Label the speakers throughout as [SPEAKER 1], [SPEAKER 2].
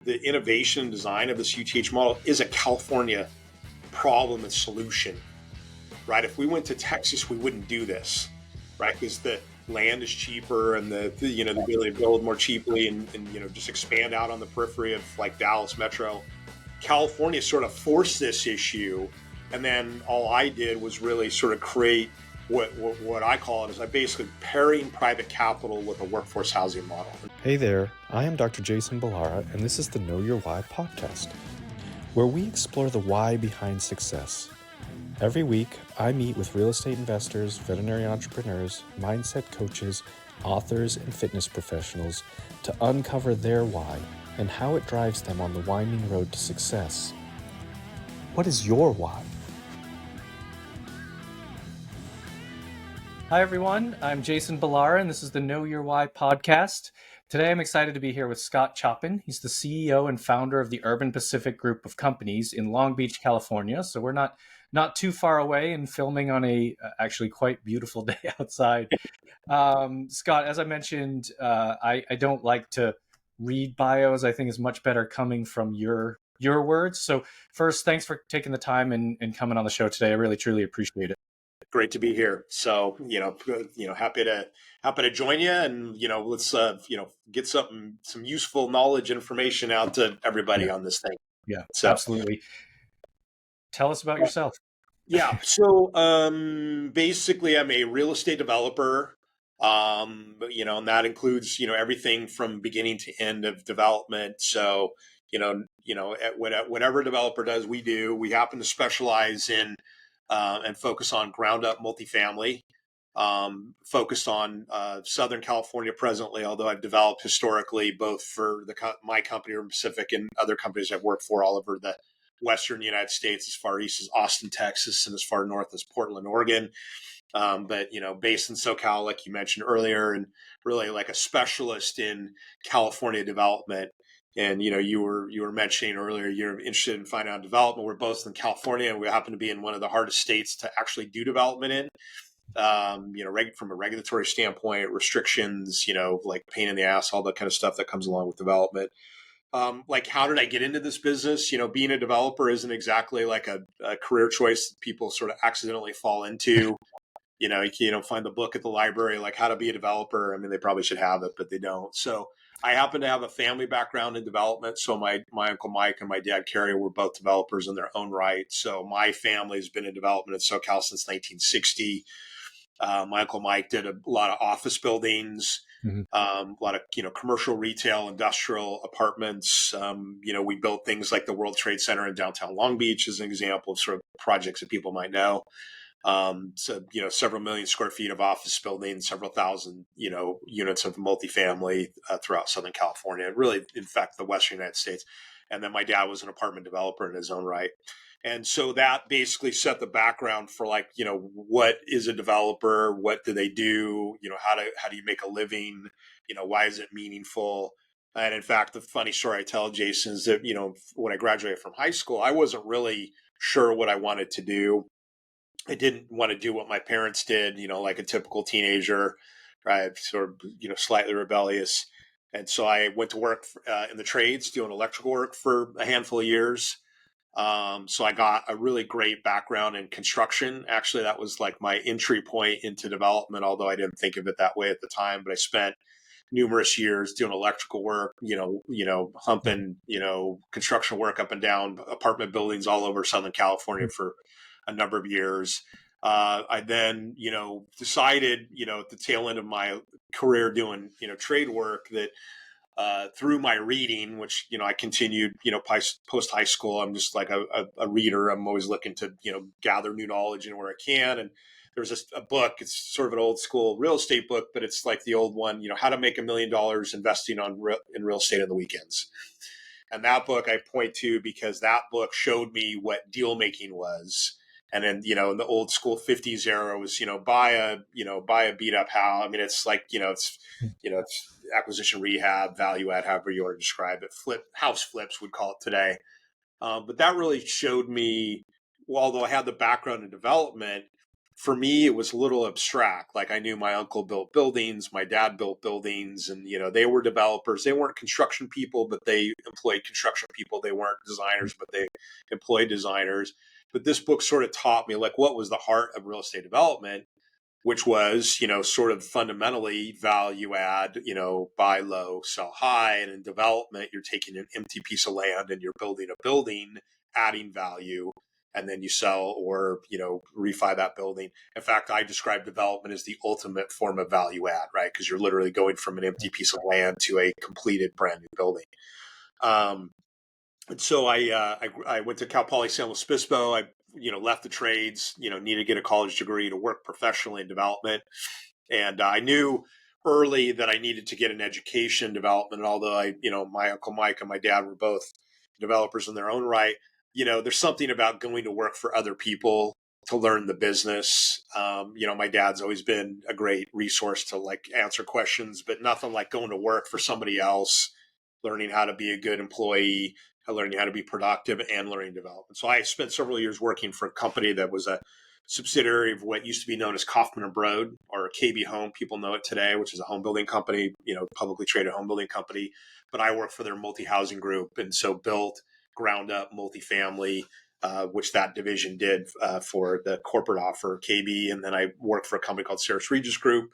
[SPEAKER 1] the innovation and design of this UTH model is a California problem and solution, right? If we went to Texas, we wouldn't do this, right? Because the land is cheaper and the ability to build more cheaply and just expand out on the periphery of like Dallas Metro. California sort of forced this issue, and then all I did was really sort of create what I call it is I basically pairing private capital with a workforce housing model.
[SPEAKER 2] Hey there, I am Dr. Jason Balara, and this is the Know Your Why podcast, where we explore the why behind success. Every week, I meet with real estate investors, veterinary entrepreneurs, mindset coaches, authors, and fitness professionals to uncover their why and how it drives them on the winding road to success. What is your why?
[SPEAKER 3] Hi, everyone. I'm Jason Balara, and this is the Know Your Why podcast. Today, I'm excited to be here with Scott Choppin. He's the CEO and founder of the Urban Pacific Group of Companies in Long Beach, California. So we're not too far away and filming on a actually quite beautiful day outside. Scott, as I mentioned, I don't like to read bios. I think it's much better coming from your words. So first, thanks for taking the time and coming on the show today. I really, truly appreciate it.
[SPEAKER 1] Great to be here. So, happy to join you, and let's get some useful knowledge information out to everybody on this thing.
[SPEAKER 3] Yeah, so, absolutely. Tell us about yourself.
[SPEAKER 1] Yeah. So, basically, I'm a real estate developer. And that includes everything from beginning to end of development. So, whatever a developer does, we do. We happen to specialize in and focus on ground up multifamily, focused on Southern California presently, although I've developed historically both for my company, Urban Pacific, and other companies I've worked for all over the Western United States, as far east as Austin, Texas, and as far north as Portland, Oregon. But based in SoCal, like you mentioned earlier, and really like a specialist in California development. And you were mentioning earlier you're interested in finding out development. We're both in California, and we happen to be in one of the hardest states to actually do development in. From a regulatory standpoint, restrictions, like pain in the ass, all that kind of stuff that comes along with development. Like, how did I get into this business? Being a developer isn't exactly like a career choice that people sort of accidentally fall into. You don't find the book at the library, like how to be a developer. I mean, they probably should have it, but they don't. So I happen to have a family background in development. So my Uncle Mike and my dad Kerry were both developers in their own right. So my family has been in development in SoCal since 1960. My Uncle Mike did a lot of office buildings, a lot of commercial, retail, industrial apartments. We built things like the World Trade Center in downtown Long Beach as an example of sort of projects that people might know. Several million square feet of office buildings, several thousand, units of multifamily throughout Southern California, and really, in fact, the Western United States. And then my dad was an apartment developer in his own right. And so that basically set the background for what is a developer? What do they do? How do you make a living? Why is it meaningful? And in fact, the funny story I tell Jason is that, when I graduated from high school, I wasn't really sure what I wanted to do. I didn't want to do what my parents did, like a typical teenager, right? Sort of, slightly rebellious. And so I went to work in the trades, doing electrical work for a handful of years. So I got a really great background in construction. Actually, that was like my entry point into development, although I didn't think of it that way at the time. But I spent numerous years doing electrical work, humping, construction work up and down apartment buildings all over Southern California for a number of years. I then, decided, at the tail end of my career doing, trade work that through my reading, which, I continued, post high school, I'm just like a reader. I'm always looking to, gather new knowledge and where I can. And there's a book, it's sort of an old school real estate book, but it's like the old one, how to make $1 million investing in real estate on the weekends. And that book I point to because that book showed me what deal making was. And then, in the old school 50s era was, buy a beat up house. I mean, it's like, it's acquisition rehab, value add, however you want to describe it. House flips, we'd call it today. But that really showed me, although I had the background in development, for me, it was a little abstract. Like I knew my uncle built buildings, my dad built buildings, and they were developers. They weren't construction people, but they employed construction people. They weren't designers, but they employed designers. But this book sort of taught me like what was the heart of real estate development, which was, sort of fundamentally value add, buy low, sell high. And in development, you're taking an empty piece of land and you're building a building, adding value, and then you sell or, refi that building. In fact, I describe development as the ultimate form of value add, right? Because you're literally going from an empty piece of land to a completed brand new building. And so I went to Cal Poly San Luis Obispo. I left the trades. Needed to get a college degree to work professionally in development, and I knew early that I needed to get an education in development. Although my uncle Mike and my dad were both developers in their own right, there's something about going to work for other people to learn the business. My dad's always been a great resource to like answer questions, but nothing like going to work for somebody else, learning how to be a good employee, learning how to be productive, and learning development. So I spent several years working for a company that was a subsidiary of what used to be known as Kaufman and Broad, or KB Home. People know it today, which is a home building company, publicly traded home building company. But I worked for their multi-housing group, and so built ground up multifamily, which that division did for the corporate offer, KB. And then I worked for a company called Ceres Regis Group,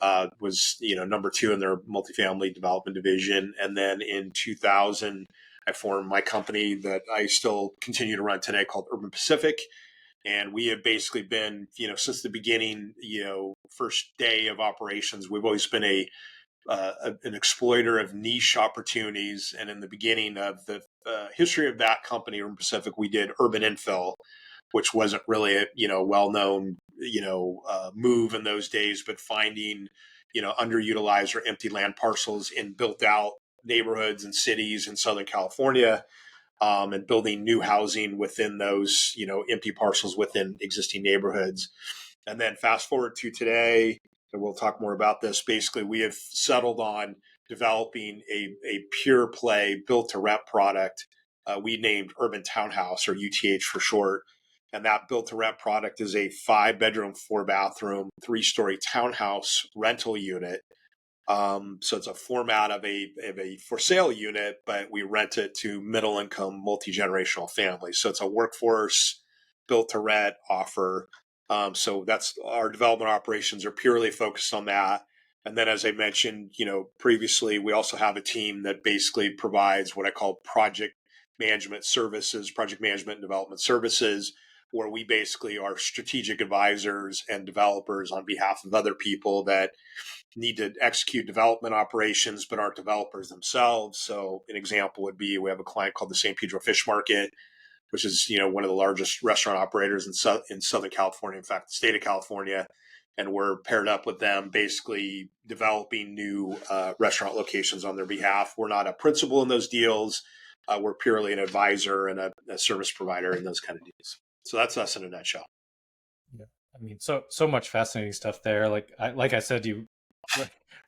[SPEAKER 1] was number 2 in their multifamily development division. And then in 2000, I formed my company that I still continue to run today called Urban Pacific. And we have basically been, since the beginning, first day of operations, we've always been an exploiter of niche opportunities. And in the beginning of the history of that company, Urban Pacific, we did urban infill, which wasn't really a well-known move in those days, but finding underutilized or empty land parcels in built out neighborhoods and cities in Southern California, and building new housing within those empty parcels within existing neighborhoods. And then fast forward to today, and we'll talk more about this. Basically, we have settled on developing a pure play built to rent product. We named Urban Townhouse, or UTH for short. And that built to rent product is a 5-bedroom, 4-bathroom, 3-story townhouse rental unit. So it's a format of a for sale unit, but we rent it to middle income, multi-generational families. So it's a workforce built to rent offer. So that's our development operations are purely focused on that. And then, as I mentioned, previously, we also have a team that basically provides what I call project management services, project management and development services, where we basically are strategic advisors and developers on behalf of other people that need to execute development operations but aren't developers themselves. So an example would be we have a client called the San Pedro Fish Market, which is one of the largest restaurant operators in Southern California, in fact, the state of California. And we're paired up with them, basically developing new restaurant locations on their behalf. We're not a principal in those deals. We're purely an advisor and a service provider in those kind of deals. So that's us in a nutshell.
[SPEAKER 3] Yeah, I mean, so much fascinating stuff there. Like I said,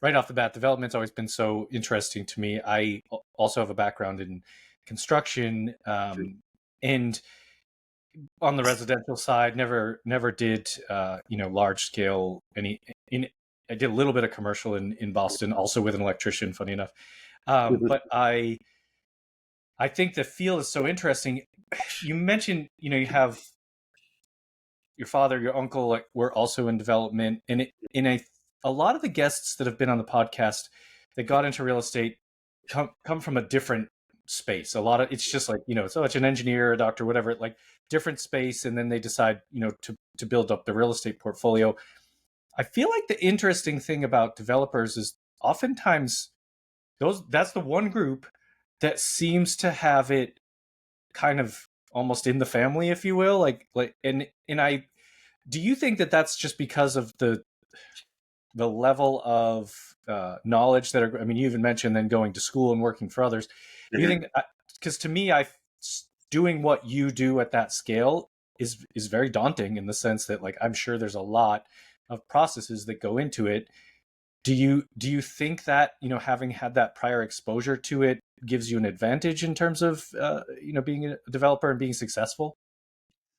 [SPEAKER 3] right off the bat, development's always been so interesting to me. I also have a background in construction, and on the residential side, never did large scale I did a little bit of commercial in Boston, also with an electrician, funny enough. But I think the field is so interesting. You mentioned, you have your father, your uncle, like, were also in development, and a lot of the guests that have been on the podcast that got into real estate come from a different space. A lot of it's just like, so much an engineer, a doctor, whatever, like different space, and then they decide, to build up the real estate portfolio. I feel like the interesting thing about developers is oftentimes that's the one group that seems to have it kind of almost in the family, if you will. And I do you think that that's just because of the level of knowledge that I mean, you even mentioned then going to school and working for others. Do you think, because to me, doing what you do at that scale is very daunting, in the sense that, like, I'm sure there's a lot of processes that go into it. Do you think that, having had that prior exposure to it gives you an advantage in terms of being a developer and being successful?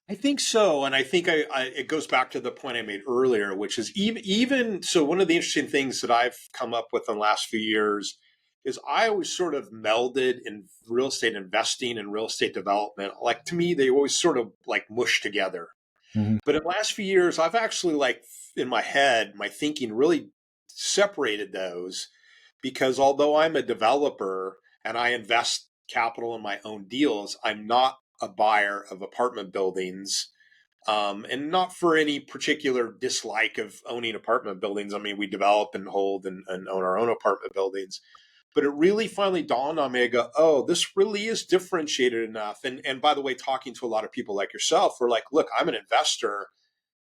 [SPEAKER 1] I think so, and I think it goes back to the point I made earlier, which is even so. One of the interesting things that I've come up with in the last few years is I always sort of melded in real estate investing and real estate development. Like to me, they always sort of like mush together.
[SPEAKER 3] Hmm.
[SPEAKER 1] But in the last few years, I've actually like in my head, my thinking really separated those because although I'm a developer and I invest capital in my own deals, I'm not a buyer of apartment buildings, and not for any particular dislike of owning apartment buildings. I mean, we develop and hold and own our own apartment buildings. But it really finally dawned on me. I go, oh, this really is differentiated enough. And by the way, talking to a lot of people like yourself, we're like, look, I'm an investor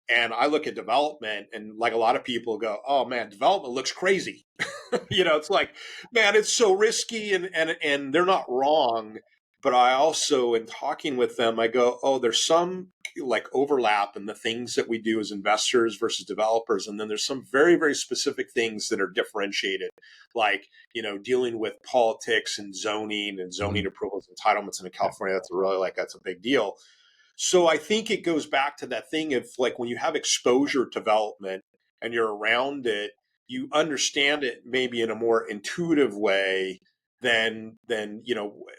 [SPEAKER 1] and I look at development, and like a lot of people go, oh man, development looks crazy. It's like, man, it's so risky, and they're not wrong. But I also, in talking with them, I go, oh, there's some like overlap in the things that we do as investors versus developers. And then there's some very, very specific things that are differentiated, like, dealing with politics and zoning
[SPEAKER 3] Hmm.
[SPEAKER 1] approvals, entitlements in California. That's a big deal. So I think it goes back to that thing of like when you have exposure to development and you're around it, you understand it maybe in a more intuitive way than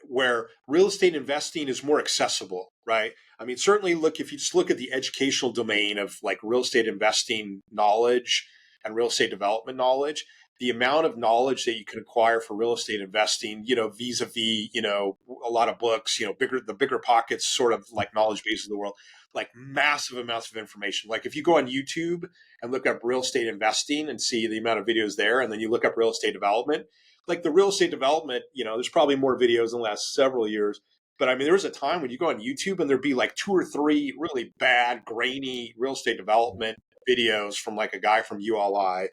[SPEAKER 1] where real estate investing is more accessible, right? I mean, certainly look, if you just look at the educational domain of like real estate investing knowledge and real estate development knowledge, the amount of knowledge that you can acquire for real estate investing, vis-a-vis, a lot of books, the bigger pockets, sort of like knowledge base of the world, like massive amounts of information. Like if you go on YouTube and look up real estate investing and see the amount of videos there, and then you look up real estate development, like the real estate development, there's probably more videos in the last several years. But I mean, there was a time when you go on YouTube and there'd be like two or three really bad, grainy real estate development videos from like a guy from ULI,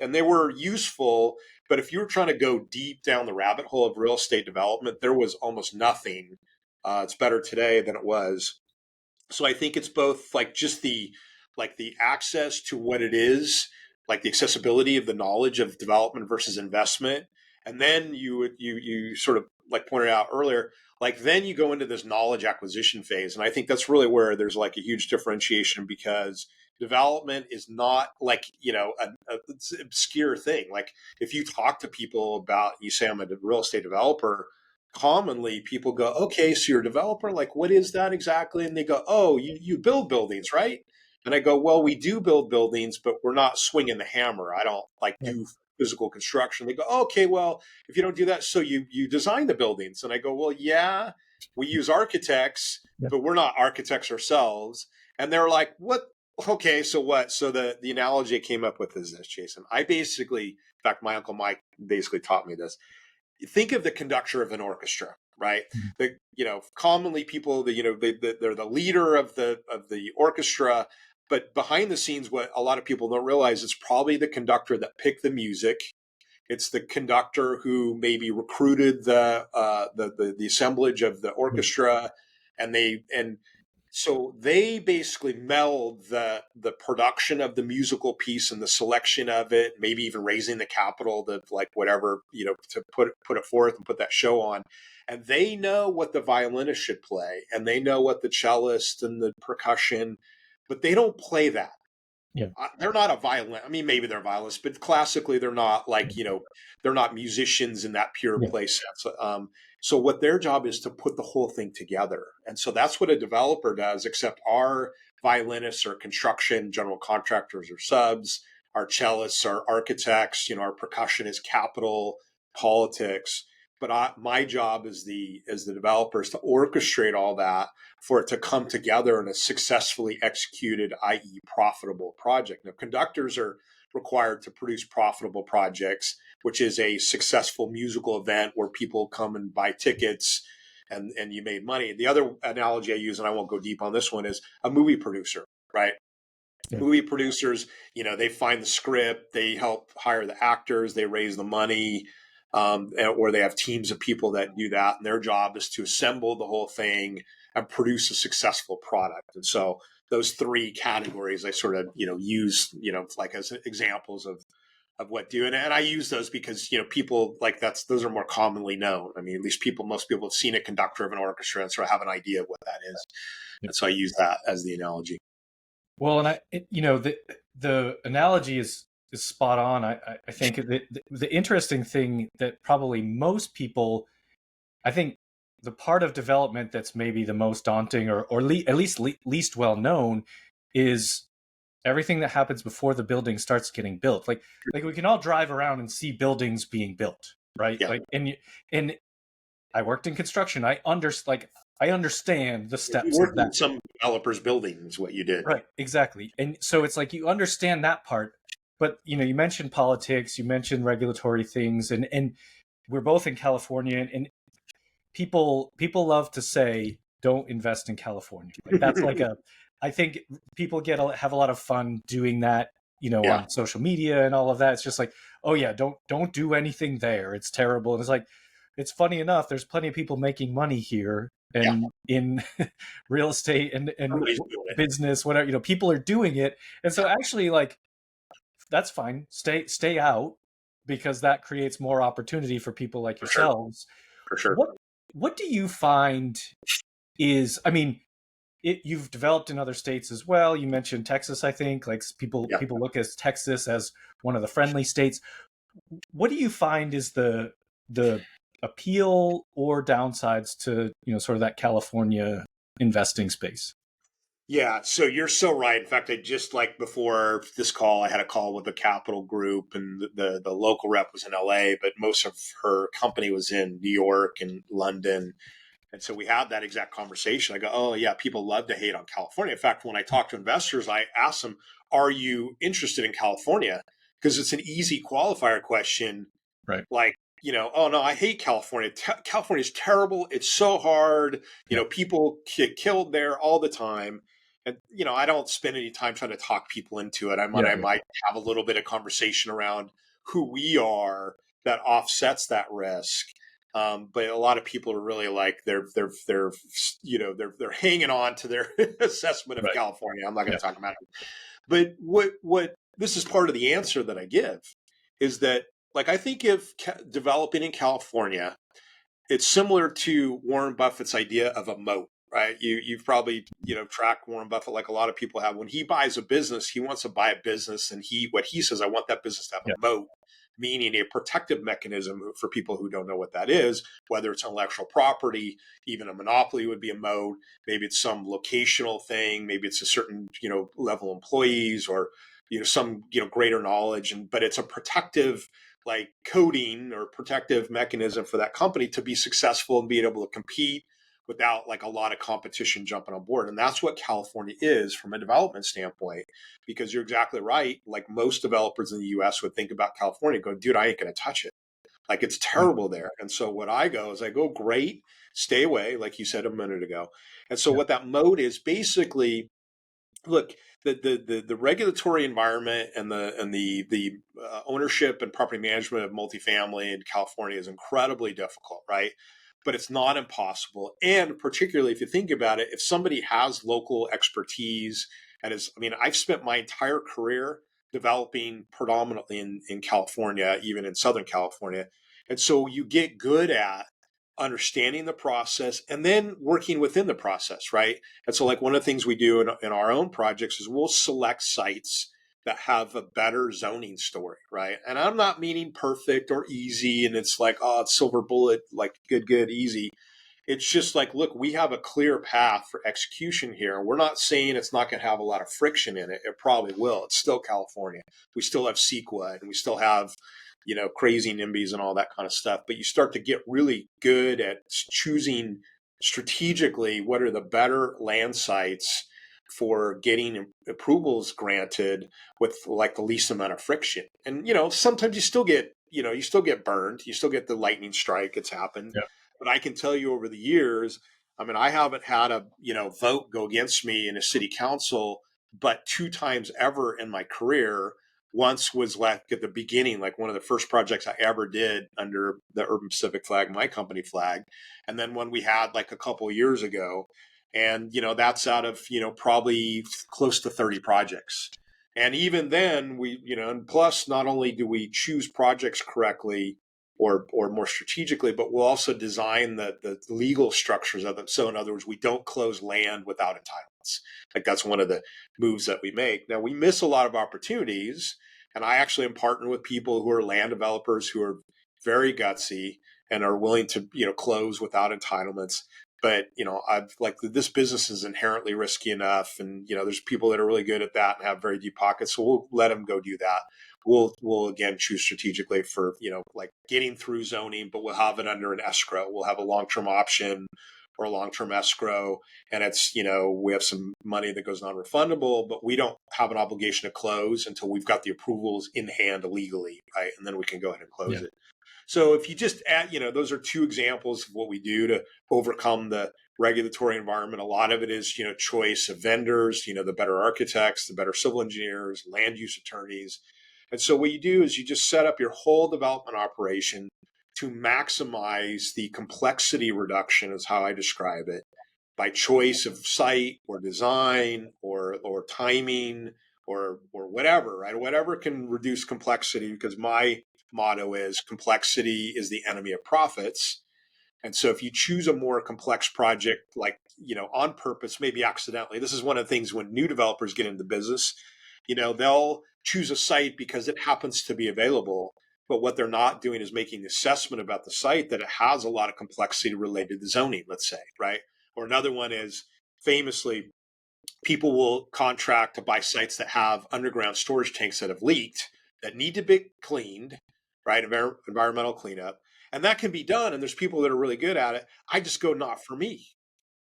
[SPEAKER 1] and they were useful. But if you were trying to go deep down the rabbit hole of real estate development, there was almost nothing. It's better today than it was. So I think it's both like just the access to what it is, like the accessibility of the knowledge of development versus investment. And then you sort of like pointed out earlier, like then you go into this knowledge acquisition phase. And I think that's really where there's like a huge differentiation, because development is not like, it's an obscure thing. Like if you talk to people about, you say I'm a real estate developer, commonly people go, okay, so you're a developer, like what is that exactly? And they go, oh, you build buildings, right? And I go, well, we do build buildings, but we're not swinging the hammer. I don't like
[SPEAKER 3] Yeah.
[SPEAKER 1] do physical construction. They go, okay, well, if you don't do that, so you design the buildings. And I go, well, yeah, we use architects,
[SPEAKER 3] Yeah.
[SPEAKER 1] but we're not architects ourselves. And they're like, what? Okay, so what? So the analogy I came up with is this, Jason. I basically, in fact, my uncle Mike basically taught me this. Think of the conductor of an orchestra, right?
[SPEAKER 3] Mhm.
[SPEAKER 1] Commonly people, they're the leader of the orchestra, but behind the scenes, what a lot of people don't realize is probably the conductor that picked the music. It's the conductor who maybe recruited the assemblage of the
[SPEAKER 3] Yeah.
[SPEAKER 1] orchestra, and so they basically meld the production of the musical piece and the selection of it, maybe even raising the capital to like whatever, to put it forth and put that show on. And they know what the violinist should play, and they know what the cellist and the percussion, but they don't play that.
[SPEAKER 3] Yeah.
[SPEAKER 1] They're not a violin. I mean, maybe they're violinists, but classically, they're not like, they're not musicians in that pure
[SPEAKER 3] Yeah.
[SPEAKER 1] play sense. So what their job is to put the whole thing together. And so that's what a developer does, except our violinists are construction, general contractors or subs, our cellists are architects, our percussion is capital, politics. But my job as the developer is to orchestrate all that for it to come together in a successfully executed, i.e., profitable project. Now, conductors are required to produce profitable projects, which is a successful musical event where people come and buy tickets and you made money. The other analogy I use, and I won't go deep on this one, is a movie producer, right?
[SPEAKER 3] Yeah.
[SPEAKER 1] Movie producers, they find the script, they help hire the actors, they raise the money, or they have teams of people that do that, and their job is to assemble the whole thing and produce a successful product. And so those three categories I sort of use like as examples of of what do. And I use those because, people like those are more commonly known. I mean, at least most people have seen a conductor of an orchestra and sort of have an idea of what that is. And so I use that as the analogy.
[SPEAKER 3] Well, and the analogy is spot on. I think the interesting thing that probably most people, I think the part of development that's maybe the most daunting at least least well known is everything that happens before the building starts getting built. Like we can all drive around and see buildings being built, right?
[SPEAKER 1] Yeah.
[SPEAKER 3] Like and I worked in construction. I understand the
[SPEAKER 1] You
[SPEAKER 3] steps of
[SPEAKER 1] worked
[SPEAKER 3] that.
[SPEAKER 1] in some developer's building is what you did.
[SPEAKER 3] Right, exactly. And so it's like you understand that part, but you mentioned politics, you mentioned regulatory things, and we're both in California, and people love to say don't invest in California. Like that's like I think people have a lot of fun doing that,
[SPEAKER 1] Yeah.
[SPEAKER 3] on social media and all of that. It's just like, oh yeah, don't do anything there. It's terrible. And it's like, it's funny enough, there's plenty of people making money here
[SPEAKER 1] Yeah.
[SPEAKER 3] and in real estate and
[SPEAKER 1] Everybody's doing it.
[SPEAKER 3] business, whatever, people are doing it. And so actually, like, that's fine. Stay out, because that creates more opportunity for people like
[SPEAKER 1] For sure.
[SPEAKER 3] yourselves.
[SPEAKER 1] For sure.
[SPEAKER 3] What do you find is, I mean, you've developed in other states as well. You mentioned Texas, I think. Like people look at Texas as one of the friendly states. What do you find is the appeal or downsides to sort of that California investing space?
[SPEAKER 1] Yeah, so you're so right. In fact, I just like before this call, I had a call with the Capital Group, and the local rep was in LA, but most of her company was in New York and London. And so we had that exact conversation. I go, oh yeah, people love to hate on California. In fact, when I talk to investors, I ask them, are you interested in California? Because it's an easy qualifier question.
[SPEAKER 3] Right.
[SPEAKER 1] Like, oh no, I hate California. California is terrible. It's so hard.
[SPEAKER 3] Yeah.
[SPEAKER 1] People get killed there all the time. And, I don't spend any time trying to talk people into it. I might have a little bit of conversation around who we are that offsets that risk. But a lot of people are really like they're hanging on to their assessment of
[SPEAKER 3] Right.
[SPEAKER 1] California. I'm not going
[SPEAKER 3] Yeah.
[SPEAKER 1] to talk about it. But what this is part of the answer that I give is that, like, I think if developing in California, it's similar to Warren Buffett's idea of a moat, right? You've probably tracked Warren Buffett like a lot of people have. When he buys a business, he wants to buy a business, and what he says, I want that business to have
[SPEAKER 3] Yeah.
[SPEAKER 1] a moat, meaning a protective mechanism for people who don't know what that is. Whether it's intellectual property, even a monopoly would be a moat. Maybe it's some locational thing. Maybe it's a certain level of employees, or some greater knowledge, but it's a protective, like, coding or protective mechanism for that company to be successful and being able to compete without like a lot of competition jumping on board. And that's what California is from a development standpoint, because you're exactly right. Like, most developers in the US would think about California, go, dude, I ain't going to touch it. Like, it's terrible there. And so what I go is great, stay away, like you said a minute ago. And so what that mode is basically, look, the regulatory environment and the ownership and property management of multifamily in California is incredibly difficult, right? But it's not impossible. And particularly if you think about it, if somebody has local expertise and I've spent my entire career developing predominantly in California, even in Southern California. And so you get good at understanding the process and then working within the process, right? And so, like, one of the things we do in our own projects is we'll select sites that have a better zoning story, right? And I'm not meaning perfect or easy, and it's like, oh, it's silver bullet, like good, easy. It's just like, look, we have a clear path for execution here. We're not saying it's not going to have a lot of friction in it. It probably will. It's still California. We still have CEQA, and we still have crazy NIMBYs and all that kind of stuff. But you start to get really good at choosing strategically what are the better land sites for getting approvals granted with like the least amount of friction. And sometimes you still get burned, you still get the lightning strike. It's happened.
[SPEAKER 3] Yeah.
[SPEAKER 1] But I can tell you over the years, I haven't had a vote go against me in a city council but two times ever in my career. Once was like at the beginning, like one of the first projects I ever did under the Urban Pacific flag, my company flag. And then one we had like a couple of years ago. And, that's out of, probably close to 30 projects. And even then, and plus, not only do we choose projects correctly or more strategically, but we'll also design the legal structures of them. So, in other words, we don't close land without entitlements. Like that's one of the moves that we make. Now, we miss a lot of opportunities, and I actually am partnering with people who are land developers who are very gutsy and are willing to close without entitlements. But I've like this business is inherently risky enough, and there's people that are really good at that and have very deep pockets, so we'll let them go do that. We'll again choose strategically for like getting through zoning, but we'll have it under an escrow. We'll have a long-term option or a long-term escrow, and it's we have some money that goes non-refundable, but we don't have an obligation to close until we've got the approvals in hand legally, right? And then we can go ahead and close it. So if you just add, those are two examples of what we do to overcome the regulatory environment. A lot of it is, choice of vendors, the better architects, the better civil engineers, land use attorneys. And so what you do is you just set up your whole development operation to maximize the complexity reduction, is how I describe it, by choice of site or design or timing or whatever, right? Whatever can reduce complexity, because my motto is complexity is the enemy of profits. And so if you choose a more complex project, like, on purpose, maybe accidentally, this is one of the things when new developers get into business, they'll choose a site because it happens to be available. But what they're not doing is making the assessment about the site that it has a lot of complexity related to zoning, let's say, right? Or another one is famously, people will contract to buy sites that have underground storage tanks that have leaked that need to be cleaned, right? Environmental cleanup. And that can be done. And there's people that are really good at it. I just go, not for me,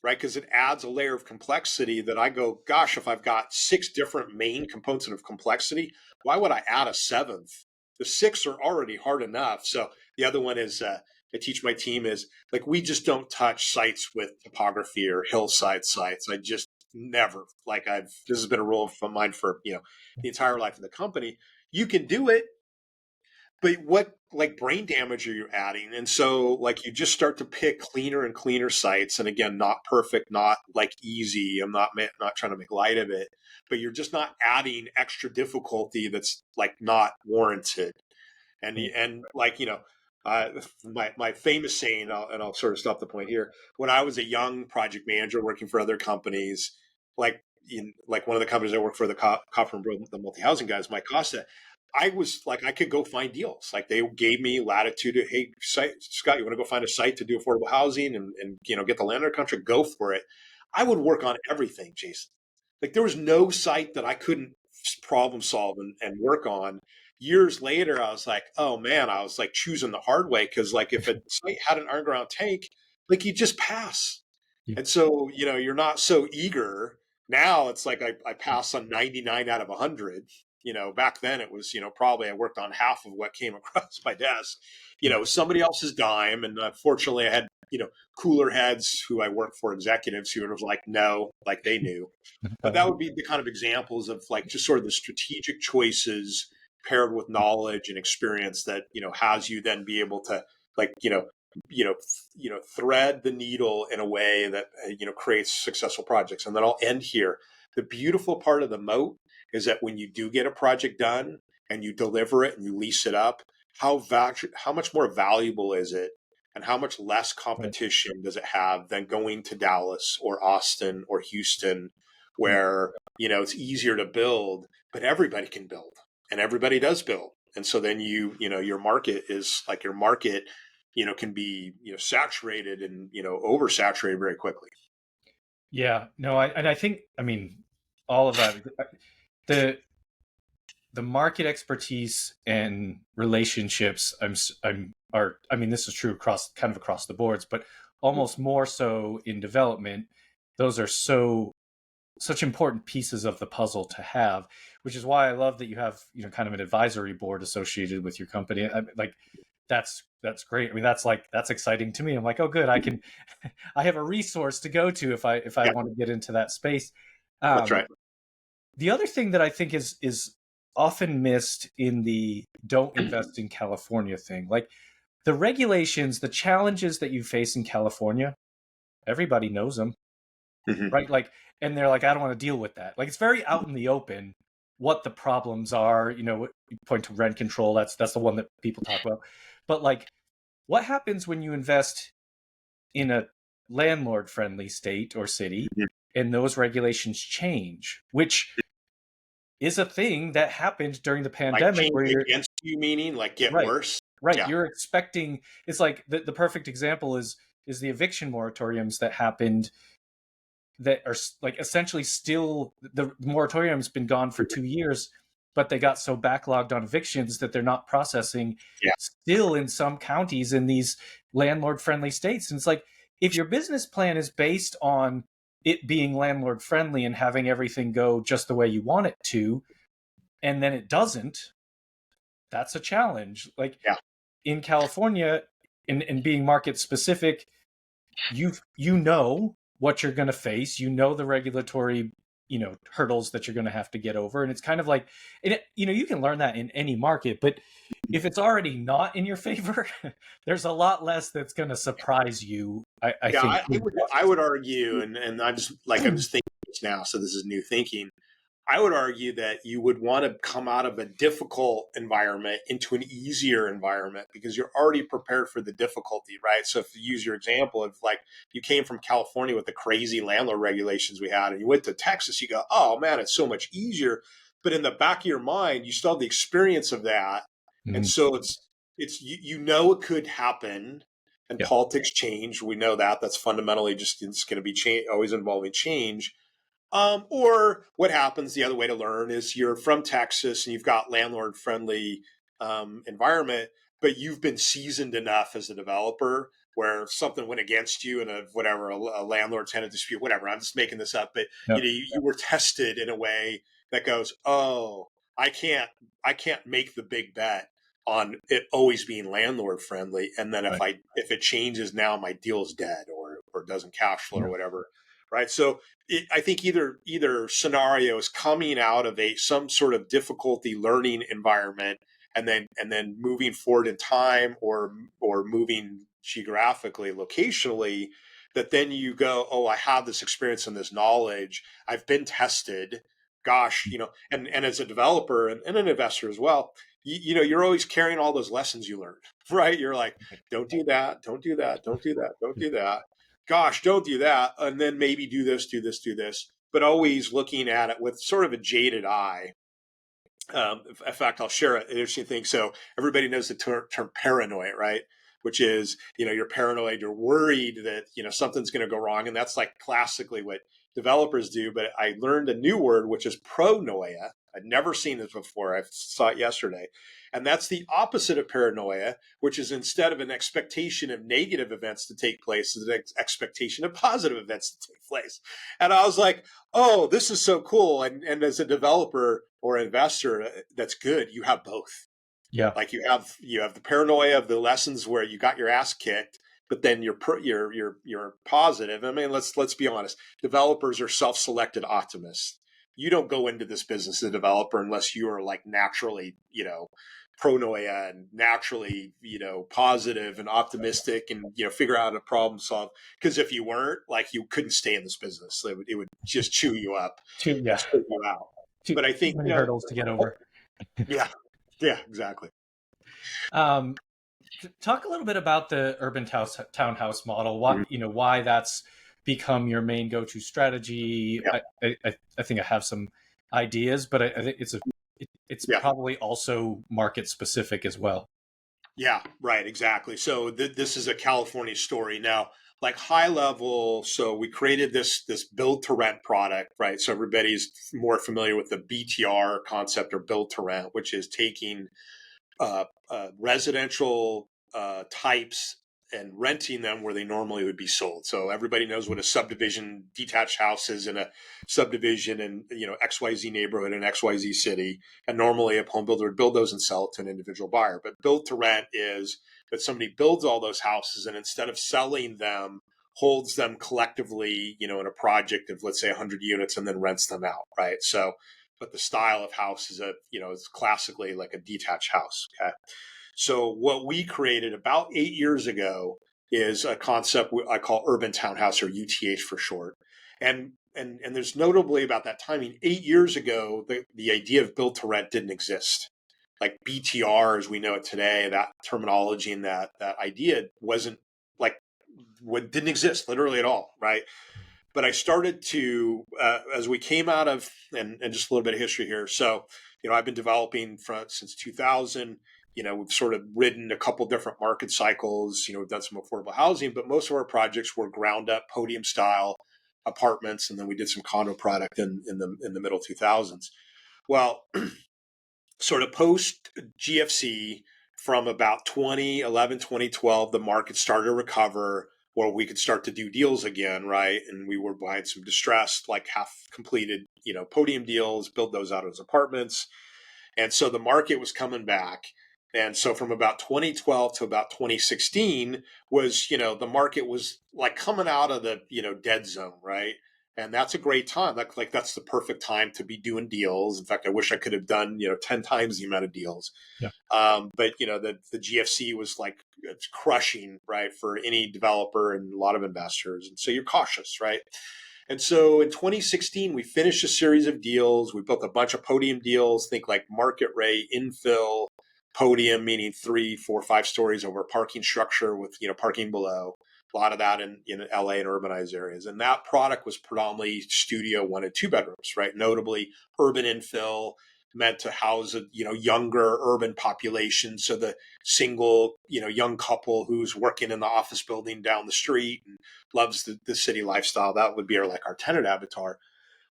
[SPEAKER 1] right? Because it adds a layer of complexity that I go, gosh, if I've got 6 different main components of complexity, why would I add a 7th? The 6 are already hard enough. So the other one is, I teach my team is like, we just don't touch sites with topography or hillside sites. I just never, like this has been a rule of mine for, the entire life of the company. You can do it, but what like brain damage are you adding? And so like you just start to pick cleaner and cleaner sites. And again, not perfect, not like easy. I'm not trying to make light of it, but you're just not adding extra difficulty that's like not warranted. And like, my famous saying, and I'll sort of stop the point here. When I was a young project manager working for other companies, like like one of the companies I worked for, the Copper and the multi-housing guys, Mike Costa, I was like, I could go find deals. Like they gave me latitude to, hey, Scott, you want to go find a site to do affordable housing and get the land under contract, go for it. I would work on everything, Jason. Like there was no site that I couldn't problem solve and work on. Years later, I was like, oh man, I was like choosing the hard way, because like if a site had an underground tank, like you just pass. And so, you're not so eager. Now it's like I pass on 99 out of 100. Back then it was, probably I worked on half of what came across my desk. Somebody else's dime. And fortunately I had, cooler heads who I worked for, executives who was like, no, like they knew. But that would be the kind of examples of like just sort of the strategic choices paired with knowledge and experience that, has you then be able to like, thread the needle in a way that, creates successful projects. And then I'll end here. The beautiful part of the moat is that when you do get a project done and you deliver it and you lease it up, how much more valuable is it? And how much less competition does it have than going to Dallas or Austin or Houston, where, it's easier to build, but everybody can build and everybody does build. And so then your market is like can be, saturated and, oversaturated very quickly.
[SPEAKER 3] Yeah, no, I think, I mean, all of that, the market expertise and relationships, I mean, this is true across the boards, but almost more so in development. Those are such important pieces of the puzzle to have, which is why I love that you have, kind of an advisory board associated with your company. Like that's great. I mean, that's exciting to me. I'm like, oh, good. I have a resource to go to if I want to get into that space.
[SPEAKER 1] That's right.
[SPEAKER 3] The other thing that I think is often missed in the don't invest in California thing, like the regulations, the challenges that you face in California, everybody knows them, right? Like, and they're like, I don't want to deal with that. Like, it's very out in the open what the problems are. You point to rent control. That's the one that people talk about. But like, what happens when you invest in a landlord-friendly state or city, and those regulations change, which is a thing that happened during the
[SPEAKER 1] Like
[SPEAKER 3] pandemic,
[SPEAKER 1] change
[SPEAKER 3] where you're
[SPEAKER 1] against you, meaning like get
[SPEAKER 3] right,
[SPEAKER 1] worse.
[SPEAKER 3] right.
[SPEAKER 1] Yeah.
[SPEAKER 3] You're expecting. It's like the perfect example is the eviction moratoriums that happened, that are like essentially still, the moratorium's been gone for 2 years, but they got so backlogged on evictions that they're not processing
[SPEAKER 1] Yeah.
[SPEAKER 3] still in some counties in these landlord friendly states. And it's like, if your business plan is based on it being landlord friendly and having everything go just the way you want it to, and then it doesn't, that's a challenge. Like
[SPEAKER 1] Yeah.
[SPEAKER 3] in California, in being market specific, you know what you're going to face, the regulatory hurdles that you're going to have to get over, and it's kind of like you can learn that in any market, but if it's already not in your favor, there's a lot less that's going to surprise you, I
[SPEAKER 1] Yeah,
[SPEAKER 3] think.
[SPEAKER 1] I would argue, and I'm just thinking this now, so this is new thinking. I would argue that you would want to come out of a difficult environment into an easier environment because you're already prepared for the difficulty, right? So if you use your example of like you came from California with the crazy landlord regulations we had, and you went to Texas, you go, oh man, it's so much easier. But in the back of your mind, you still have the experience of that, and
[SPEAKER 3] Mhm.
[SPEAKER 1] so it's you know it could happen. And
[SPEAKER 3] Yeah.
[SPEAKER 1] politics change. We know that. That's fundamentally just it's going to be always involving change. Or what happens the other way to learn is you're from Texas and you've got landlord friendly environment, but you've been seasoned enough as a developer where if something went against you in a landlord tenant dispute, whatever. I'm just making this up, but
[SPEAKER 3] Yeah.
[SPEAKER 1] you were tested in a way that goes, oh, I can't I can't make the big bet on it always being landlord friendly, and then
[SPEAKER 3] Right.
[SPEAKER 1] if it changes now, my deal's dead or doesn't cash flow
[SPEAKER 3] Yeah.
[SPEAKER 1] or whatever, right? So I think either scenario is coming out of some sort of difficulty learning environment, and then moving forward in time or moving geographically, locationally, that then you go, oh, I have this experience and this knowledge. I've been tested. Gosh, and as a developer and an investor as well, you're always carrying all those lessons you learned, right? You're like, don't do that, don't do that, don't do that, don't do that. Gosh, don't do that. And then maybe do this, do this, do this. But always looking at it with sort of a jaded eye. In fact, I'll share an interesting thing. So everybody knows the term paranoid, right? Which is, you're paranoid, you're worried that, something's going to go wrong. And that's like classically what developers do. But I learned a new word, which is pronoia. I'd never seen this before. I saw it yesterday. And that's the opposite of paranoia, which is instead of an expectation of negative events to take place, is an expectation of positive events to take place. And I was like, oh, this is so cool. And as a developer or investor, that's good. You have both.
[SPEAKER 3] Yeah.
[SPEAKER 1] Like you have the paranoia of the lessons where you got your ass kicked, but then you're positive. I mean, let's be honest. Developers are self-selected optimists. You don't go into this business as a developer unless you are like naturally, pronoia and naturally, positive and optimistic and, figure out a problem solve. Because if you weren't, like, you couldn't stay in this business. It would just chew you up and
[SPEAKER 3] Yeah.
[SPEAKER 1] spit you out.
[SPEAKER 3] Too
[SPEAKER 1] But I think,
[SPEAKER 3] many hurdles to get over.
[SPEAKER 1] yeah, yeah, exactly.
[SPEAKER 3] Um, Talk a little bit about the urban townhouse model.
[SPEAKER 1] Mhm.
[SPEAKER 3] Why that's become your main go-to strategy.
[SPEAKER 1] Yeah,
[SPEAKER 3] I think I have some ideas, but I think it's
[SPEAKER 1] yeah.
[SPEAKER 3] probably also market specific as well.
[SPEAKER 1] Yeah, right, exactly. So this is a California story now, like high level. So we created this build to rent product, right? So everybody's more familiar with the BTR concept or build to rent, which is taking residential types and renting them where they normally would be sold. So everybody knows what a subdivision detached house is in a subdivision in XYZ neighborhood in XYZ city. And normally a home builder would build those and sell it to an individual buyer. But build to rent is that somebody builds all those houses and instead of selling them, holds them collectively, in a project of let's say 100 units and then rents them out, right? So but the style of house is classically like a detached house. Okay. So what we created about 8 years ago is a concept I call urban townhouse or UTH for short. And and there's notably about that timing, 8 years ago, the idea of build to rent didn't exist. Like BTR as we know it today, that terminology and that idea wasn't like what didn't exist literally at all, right? But I started to, as we came out of, and just a little bit of history here. So, I've been developing since 2000. We've sort of ridden a couple different market cycles. We've done some affordable housing, but most of our projects were ground up podium style apartments, and then we did some condo product in the middle 2000s. Well, sort of post GFC, from about 2011, 2012, the market started to recover where we could start to do deals again, right? And we were buying some distressed, like half completed, podium deals, build those out as apartments. And so the market was coming back. And so from about 2012 to about 2016 was, the market was like coming out of the, dead zone, right? And that's a great time. Like that's the perfect time to be doing deals. In fact, I wish I could have done, 10 times the amount of deals.
[SPEAKER 3] Yeah.
[SPEAKER 1] But the GFC was like, it's crushing, right, for any developer and a lot of investors. And so you're cautious, right? And so in 2016, we finished a series of deals. We built a bunch of podium deals, think like market rate, infill, podium, meaning 3, 4, 5 stories over a parking structure with, parking below. A lot of that in LA and urbanized areas. And that product was predominantly studio 1 and 2 bedrooms, right? Notably urban infill, meant to house a, younger urban population. So the single, young couple who's working in the office building down the street and loves the city lifestyle, that would be our tenant avatar.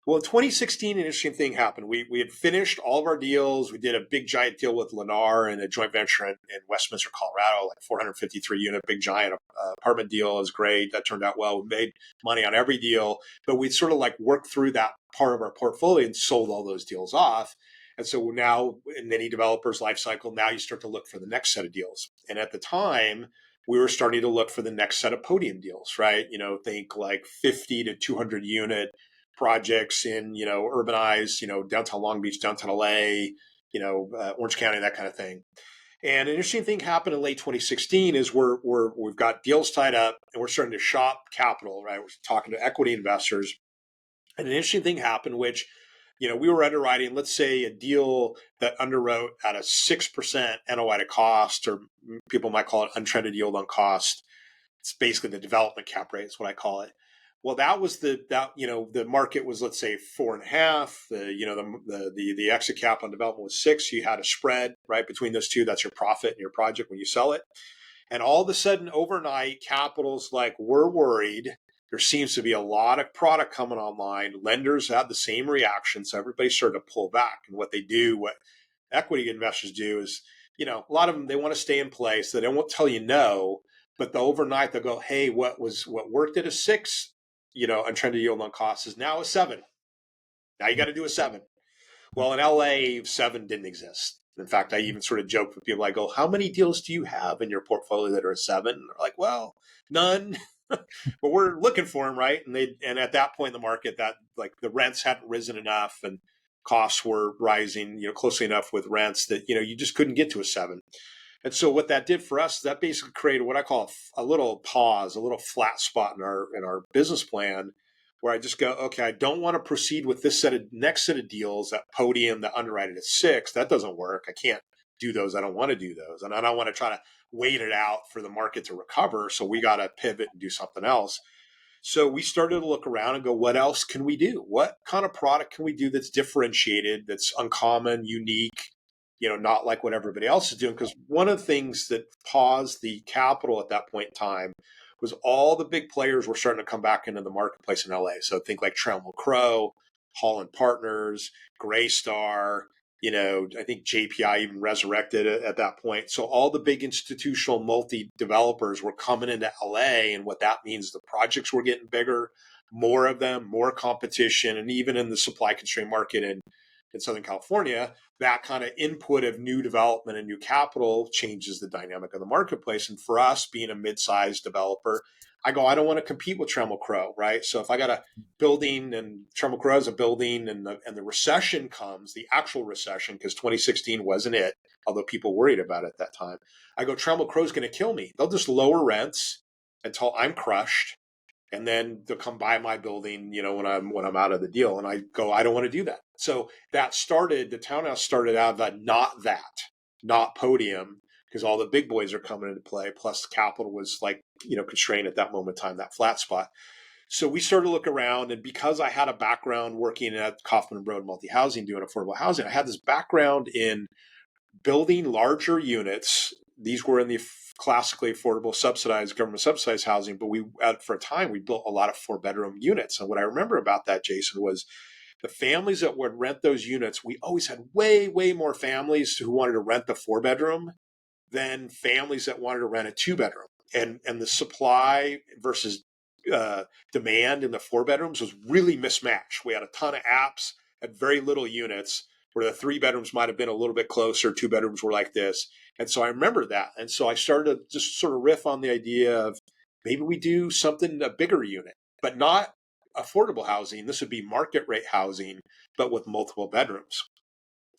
[SPEAKER 1] Well, in 2016, an interesting thing happened. We had finished all of our deals. We did a big giant deal with Lennar and a joint venture in Westminster, Colorado, like 453 unit, big giant apartment deal. It was great. That turned out well. We made money on every deal, but we sort of like worked through that part of our portfolio and sold all those deals off. And so now in any developer's life cycle, now you start to look for the next set of deals. And at the time, we were starting to look for the next set of podium deals, right? Think like 50 to 200 unit projects in, urbanized, downtown Long Beach, downtown LA, Orange County, that kind of thing. And an interesting thing happened in late 2016 is we've got deals tied up and we're starting to shop capital, right? We're talking to equity investors. And an interesting thing happened, which, we were underwriting, let's say, a deal that underwrote at a 6% NOI to cost, or people might call it untrended yield on cost. It's basically the development cap rate is what I call it. Well, that was the market was, let's say, 4.5. The exit cap on development was 6. You had a spread right between those two. That's your profit and your project when you sell it. And all of a sudden, overnight, capital's like, we're worried. There seems to be a lot of product coming online. Lenders had the same reaction, so everybody started to pull back. And what equity investors do is, a lot of them, they want to stay in place, so they won't tell you no. But overnight they'll go, hey, what worked at a 6, untrended yield on cost is now a 7. Now you got to do a 7. Well, in LA, 7 didn't exist. In fact, I even sort of joke with people. I go, how many deals do you have in your portfolio that are a 7? And they're like, well, none. But we're looking for them, right? And at that point in the market, that like the rents hadn't risen enough and costs were rising, closely enough with rents that, you just couldn't get to a 7. And so what that did for us, that basically created what I call a little pause, a little flat spot in our business plan, where I just go, okay, I don't want to proceed with this next set of deals, that podium that underwrite at 6. That doesn't work. I can't do those. I don't want to do those. And I don't want to try to wait it out for the market to recover. So we got to pivot and do something else. So we started to look around and go, what else can we do? What kind of product can we do that's differentiated, that's uncommon, unique, not like what everybody else is doing? Because one of the things that paused the capital at that point in time was all the big players were starting to come back into the marketplace in LA. So think like Trammell Crow, Holland Partners, Graystar, I think JPI even resurrected it at that point. So all the big institutional multi-developers were coming into LA, and what that means, the projects were getting bigger, more of them, more competition, and even in the supply constrained market in Southern California, that kind of input of new development and new capital changes the dynamic of the marketplace. And for us, being a mid-sized developer, I don't want to compete with Trammell Crow, right? So if I got a building and Trammell Crow has a building and the recession comes, the actual recession, because 2016 wasn't it, although people worried about it at that time, I go, Trammell Crow's going to kill me. They'll just lower rents until I'm crushed. and then they'll come by my building, when I'm out of the deal, and I go, I don't want to do that. So the townhouse started out not podium, because all the big boys are coming into play. Plus, the capital was like, constrained at that moment in time, that flat spot. So we started to look around, and because I had a background working at Kaufman and Broad Multi Housing doing affordable housing, I had this background in building larger units. These were in the classically affordable subsidized, government subsidized housing, but for a time, we built a lot of 4-bedroom units. And what I remember about that, Jason, was the families that would rent those units. We always had way, way more families who wanted to rent the 4-bedroom than families that wanted to rent a 2-bedroom. And the supply versus demand in the 4-bedrooms was really mismatched. We had a ton of apps at very little units, where the 3-bedrooms might have been a little bit closer, 2-bedrooms were like this. And so I remember that. And so I started to just sort of riff on the idea of maybe we do something, a bigger unit, but not affordable housing. This would be market rate housing, but with multiple bedrooms.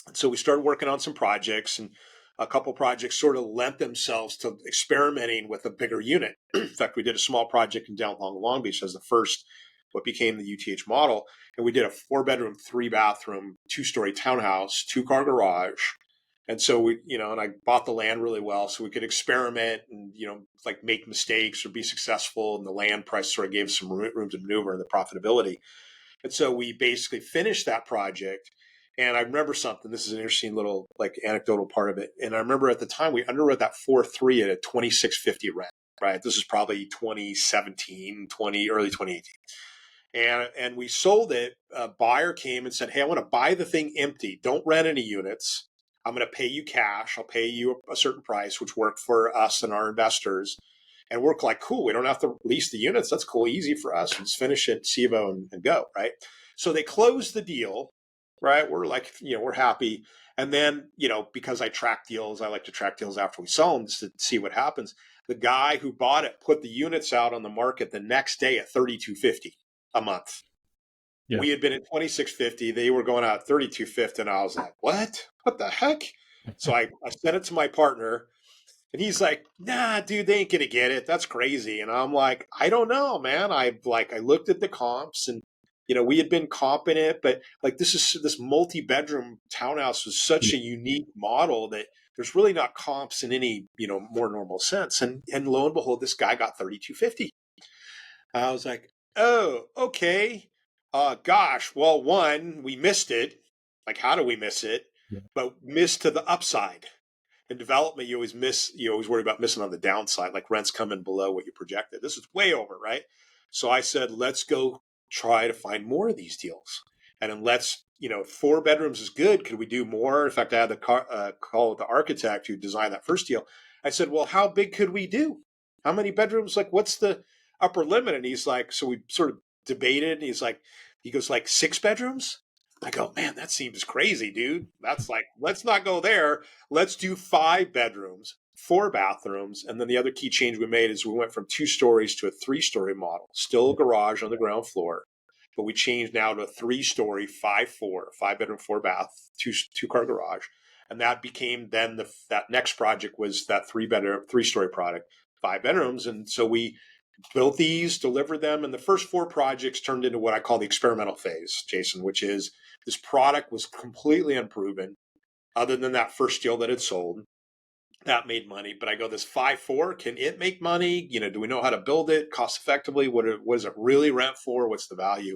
[SPEAKER 1] And so we started working on some projects, and a couple projects sort of lent themselves to experimenting with a bigger unit. In fact, we did a small project in downtown Long Beach as the first, what became the UTH model. And we did a 4-bedroom, 3-bathroom, 2-story townhouse, 2-car garage. And so and I bought the land really well so we could experiment and, like make mistakes or be successful. And the land price sort of gave some room to maneuver in the profitability. And so we basically finished that project. And I remember something, this is an interesting little like anecdotal part of it. And I remember at the time we underwrote that 4.3 at a 2650 rent, right? This is probably 2017, early 2018. And we sold it. A buyer came and said, hey, I want to buy the thing empty. Don't rent any units. I'm going to pay you cash. I'll pay you a certain price, which worked for us and our investors. And we're like, cool, we don't have to lease the units. That's cool, easy for us. Let's finish it, SIVO, and go, right? So they closed the deal, right? We're like, we're happy. And then, because I track deals, I like to track deals after we sell them just to see what happens. The guy who bought it put the units out on the market the next day at $3,250 a month. Yeah. We had been at $2,650. They were going out at $3,250. And I was like, what the heck? So I sent it to my partner, and he's like, nah, dude, they ain't going to get it. That's crazy. And I'm like, I don't know, man. I looked at the comps, and, we had been comping it, but like this multi-bedroom townhouse was such a unique model that there's really not comps in any, more normal sense. And lo and behold, this guy got $3,250. I was like, oh, okay. Gosh, well, one, we missed it. Like, how do we miss it? Yeah. But missed to the upside. In development, you always worry about missing on the downside, like rents coming below what you projected. This is way over, right? So I said, let's go try to find more of these deals. And then let's, 4 bedrooms is good. Could we do more? In fact, I had the call with the architect who designed that first deal. I said, well, how big could we do? How many bedrooms? Like, what's the upper limit? And he's like, so we sort of debated. And he goes like 6 bedrooms. I go, man, that seems crazy, dude. That's like, let's not go there. Let's do 5 bedrooms, 4 bathrooms. And then the other key change we made is we went from 2 stories to a 3-story model. Still a garage on the ground floor, but we changed now to a 3-story, 5-bedroom, 4-bath, 2-car garage. And that became then that next project was that 3-story product, 5 bedrooms. And so we built these, delivered them, and the first 4 projects turned into what I call the experimental phase, Jason, which is this product was completely unproven other than that first deal that had sold. That made money. But I go, this 5.4, can it make money? Do we know how to build it cost effectively? What does it really rent for? What's the value?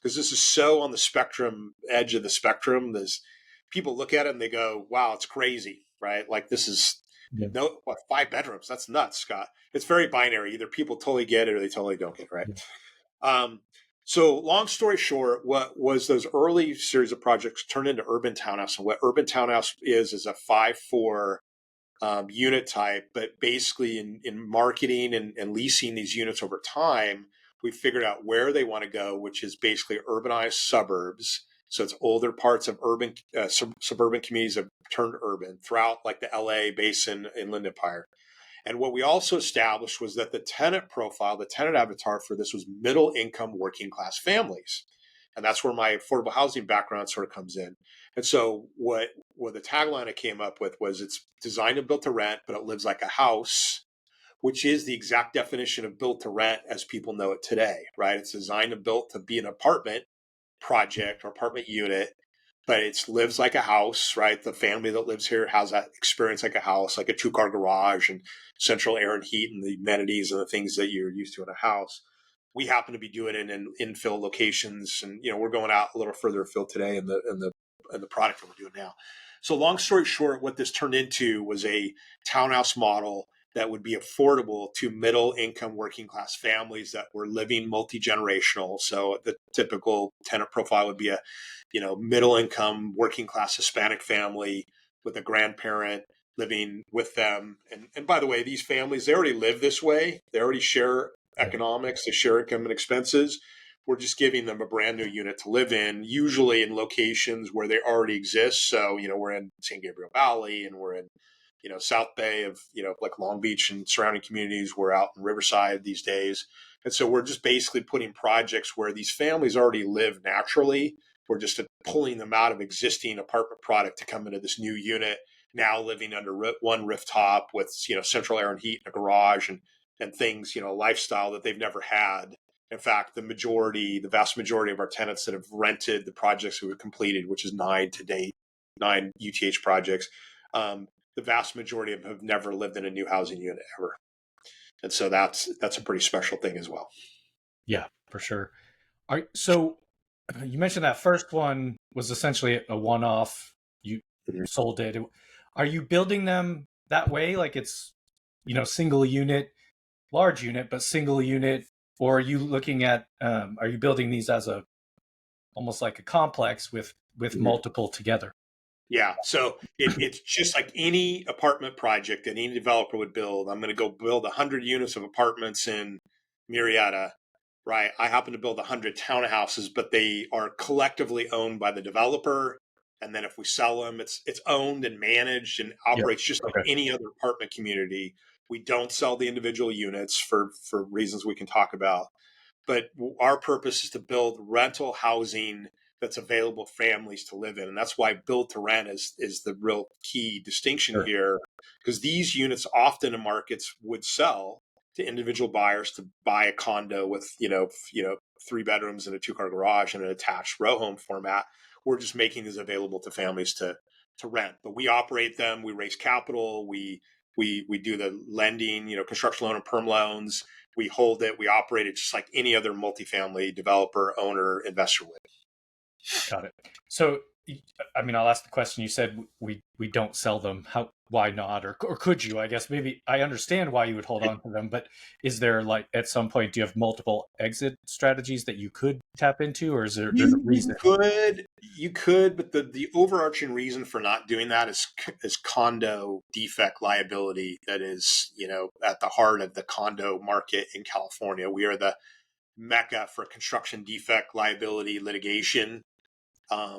[SPEAKER 1] Because this is so on the edge of the spectrum. There's people look at it and they go, wow, it's crazy, right? Like this is 5 bedrooms. That's nuts, Scott. It's very binary. Either people totally get it or they totally don't get it, right? Yeah. So long story short, what was those early series of projects turned into urban townhouse. And what urban townhouse is a 5.4 unit type, but basically in marketing and leasing these units over time, we figured out where they want to go, which is basically urbanized suburbs. So it's older parts of urban suburban communities have turned urban throughout like the LA basin, Inland Empire. And what we also established was that the tenant profile, the tenant avatar for this was middle income working class families. And that's where my affordable housing background sort of comes in. And so what the tagline I came up with was it's designed and built to rent, but it lives like a house which is the exact definition of build to rent as people know it today, right? It's designed and built to be an apartment project or apartment unit, but it lives like a house, right? The family that lives here has that experience like a house, like a 2-car garage and central air and heat and the amenities and the things that you're used to in a house. We happen to be doing it in infill locations, and we're going out a little further afield today in the product that we're doing now. So long story short, what this turned into was a townhouse model that would be affordable to middle income working class families that were living multi-generational. So the typical tenant profile would be a middle income working class Hispanic family with a grandparent living with them. And by the way, these families, they already live this way. They already share economics, they share income and expenses. We're just giving them a brand new unit to live in, usually in locations where they already exist. So, we're in San Gabriel Valley, and we're in, South Bay of, like Long Beach and surrounding communities. We're out in Riverside these days. And so we're just basically putting projects where these families already live naturally. We're just pulling them out of existing apartment product to come into this new unit, now living under one rooftop with, central air and heat in a garage and things, lifestyle that they've never had. In fact, the vast majority of our tenants that have rented the projects that we've completed, which is 9 to date, 9 UTH projects, the vast majority of them have never lived in a new housing unit ever. And so that's a pretty special thing as well.
[SPEAKER 3] Yeah, for sure. So you mentioned that first one was essentially a one-off. You sold it. Are you building them that way? Like it's, single unit, large unit, but single unit, or are you looking at, are you building these as almost like a complex with multiple together?
[SPEAKER 1] Yeah. So it's just like any apartment project that any developer would build. I'm going to go build 100 units of apartments in Murrieta, right? I happen to build 100 townhouses, but they are collectively owned by the developer. And then if we sell them, it's owned and managed and
[SPEAKER 3] Yep.
[SPEAKER 1] operates just like
[SPEAKER 3] Okay.
[SPEAKER 1] any other apartment community. We don't sell the individual units for reasons we can talk about. But our purpose is to build rental housing that's available for families to live in. And that's why build to rent is the real key distinction
[SPEAKER 3] Sure.
[SPEAKER 1] here, because these units often in markets would sell to individual buyers to buy a condo with, 3 bedrooms and a 2-car garage and an attached row home format. We're just making these available to families to rent. But we operate them, we raise capital, we do the lending, construction loan and perm loans. We hold it, we operate it just like any other multifamily developer, owner, investor would.
[SPEAKER 3] Got it. So, I'll ask the question. You said we don't sell them. Why not? Or could you? I guess maybe I understand why you would hold on to them, but is there like at some point, do you have multiple exit strategies that you could tap into, or is there's a reason?
[SPEAKER 1] You could, but the overarching reason for not doing that is condo defect liability. That is, at the heart of the condo market in California. We are the mecca for construction defect liability litigation.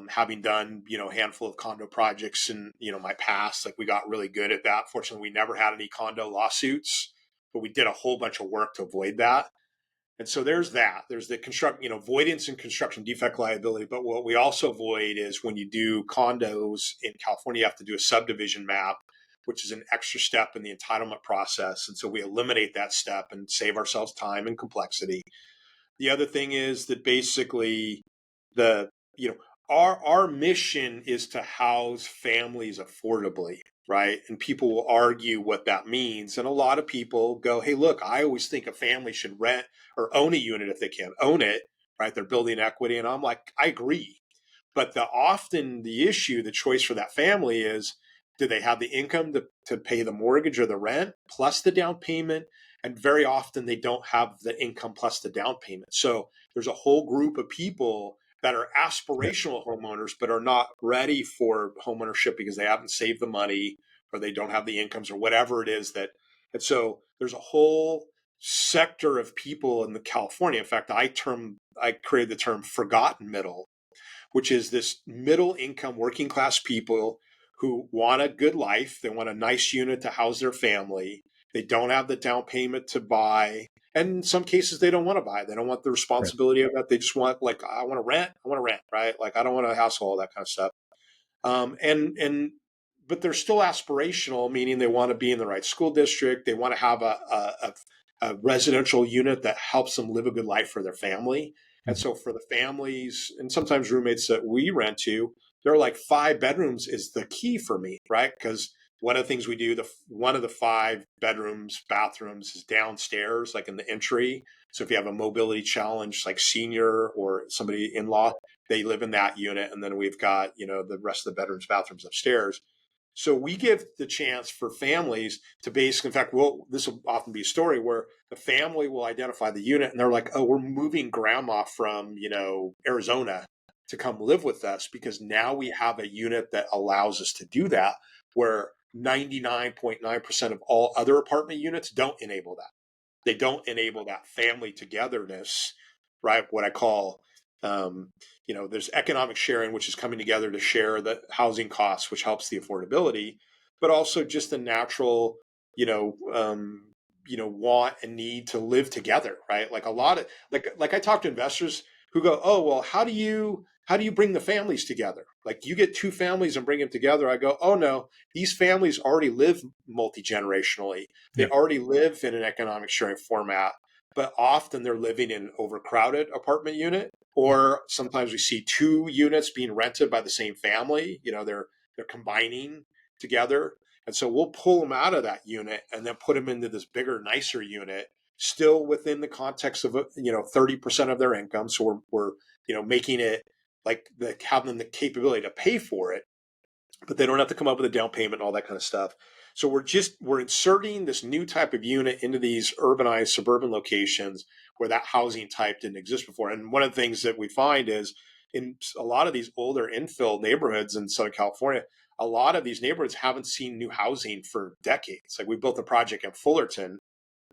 [SPEAKER 1] Having done, a handful of condo projects in, my past, like we got really good at that. Fortunately, we never had any condo lawsuits, but we did a whole bunch of work to avoid that. And so there's that. There's the avoidance and construction defect liability. But what we also avoid is when you do condos in California, you have to do a subdivision map, which is an extra step in the entitlement process. And so we eliminate that step and save ourselves time and complexity. The other thing is that basically the, our mission is to house families affordably, right? And people will argue what that means. And a lot of people go, hey, look, I always think a family should rent or own a unit if they can own it, right? They're building equity. And I'm like, I agree. But often the issue, the choice for that family is, do they have the income to pay the mortgage or the rent plus the down payment? And very often they don't have the income plus the down payment. So there's a whole group of people that are aspirational homeowners, but are not ready for homeownership because they haven't saved the money or they don't have the incomes or whatever it is that. And so there's a whole sector of people in the California. In fact, I created the term forgotten middle, which is this middle income working class people who want a good life. They want a nice unit to house their family. They don't have the down payment to buy. And in some cases, they don't want to buy. They don't want the responsibility of that. They just want, like, I want to rent, right? Like, I don't want a household, that kind of stuff. but they're still aspirational, meaning they want to be in the right school district. They want to have a residential unit that helps them live a good life for their family. And so for the families and sometimes roommates that we rent to, they're like 5 bedrooms is the key for me, right? Because one of the things we do, one of the 5 bedrooms, bathrooms is downstairs, like in the entry. So if you have a mobility challenge, like senior or somebody in-law, they live in that unit. And then we've got, the rest of the bedrooms, bathrooms upstairs. So we give the chance for families to basically, in fact, this will often be a story where the family will identify the unit and they're like, oh, we're moving grandma from, Arizona to come live with us because now we have a unit that allows us to do that, where 99.9% of all other apartment units don't enable that. They don't enable that family togetherness, right? What I call, there's economic sharing, which is coming together to share the housing costs, which helps the affordability, but also just the natural, want and need to live together, right? Like a lot of, like I talk to investors who go, oh, well, how do you bring the families together? Like you get 2 families and bring them together. I go, oh no, these families already live multi-generationally. They already live in an economic sharing format, but often they're living in an overcrowded apartment unit, or sometimes we see 2 units being rented by the same family. They're combining together. And so we'll pull them out of that unit and then put them into this bigger, nicer unit, still within the context of 30% of their income. So we're making it like having them the capability to pay for it, but they don't have to come up with a down payment and all that kind of stuff. So we're inserting this new type of unit into these urbanized suburban locations where that housing type didn't exist before. And one of the things that we find is in a lot of these older infill neighborhoods in Southern California, a lot of these neighborhoods haven't seen new housing for decades. Like we built a project in Fullerton,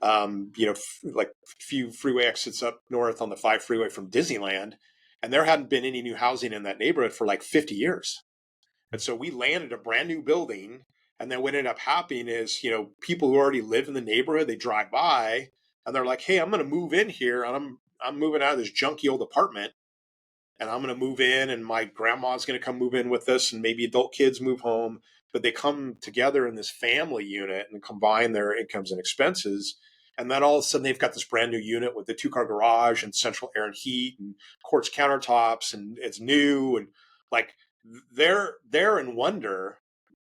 [SPEAKER 1] like a few freeway exits up north on the 5 freeway from Disneyland, and there hadn't been any new housing in that neighborhood for like 50 years. And so we landed a brand new building. And then what ended up happening is, people who already live in the neighborhood, they drive by and they're like, hey, I'm going to move in here. And I'm moving out of this junky old apartment. And I'm going to move in, and my grandma's going to come move in with us, and maybe adult kids move home. But they come together in this family unit and combine their incomes and expenses. And then all of a sudden, they've got this brand new unit with the 2-car garage and central air and heat and quartz countertops, and it's new. And like they're in wonder,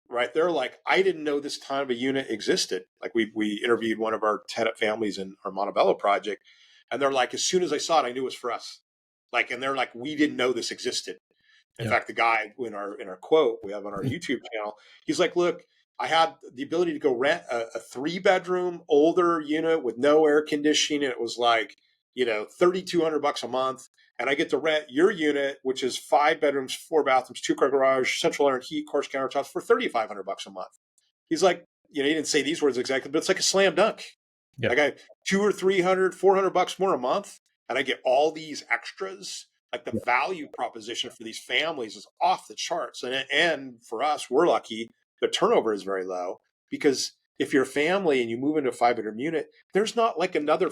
[SPEAKER 1] right? They're like, I didn't know this kind of a unit existed. Like we interviewed one of our tenant families in our Montebello project, and they're like, as soon as I saw it, I knew it was for us. Like, and they're like, we didn't know this existed. In fact, the guy in our quote we have on our YouTube channel, he's like, look, I had the ability to go rent a 3-bedroom older unit with no air conditioning. And it was like, $3,200 a month. And I get to rent your unit, which is 5 bedrooms, 4 bathrooms, 2-car garage, central air and heat, quartz countertops for $3,500 a month. He's like, he didn't say these words exactly, but it's like a slam dunk. I got 200 or 300, $400 more a month, and I get all these extras. Like the value proposition for these families is off the charts. And for us, we're lucky. The turnover is very low because if you're a family and you move into a 5-bedroom unit, there's not like another,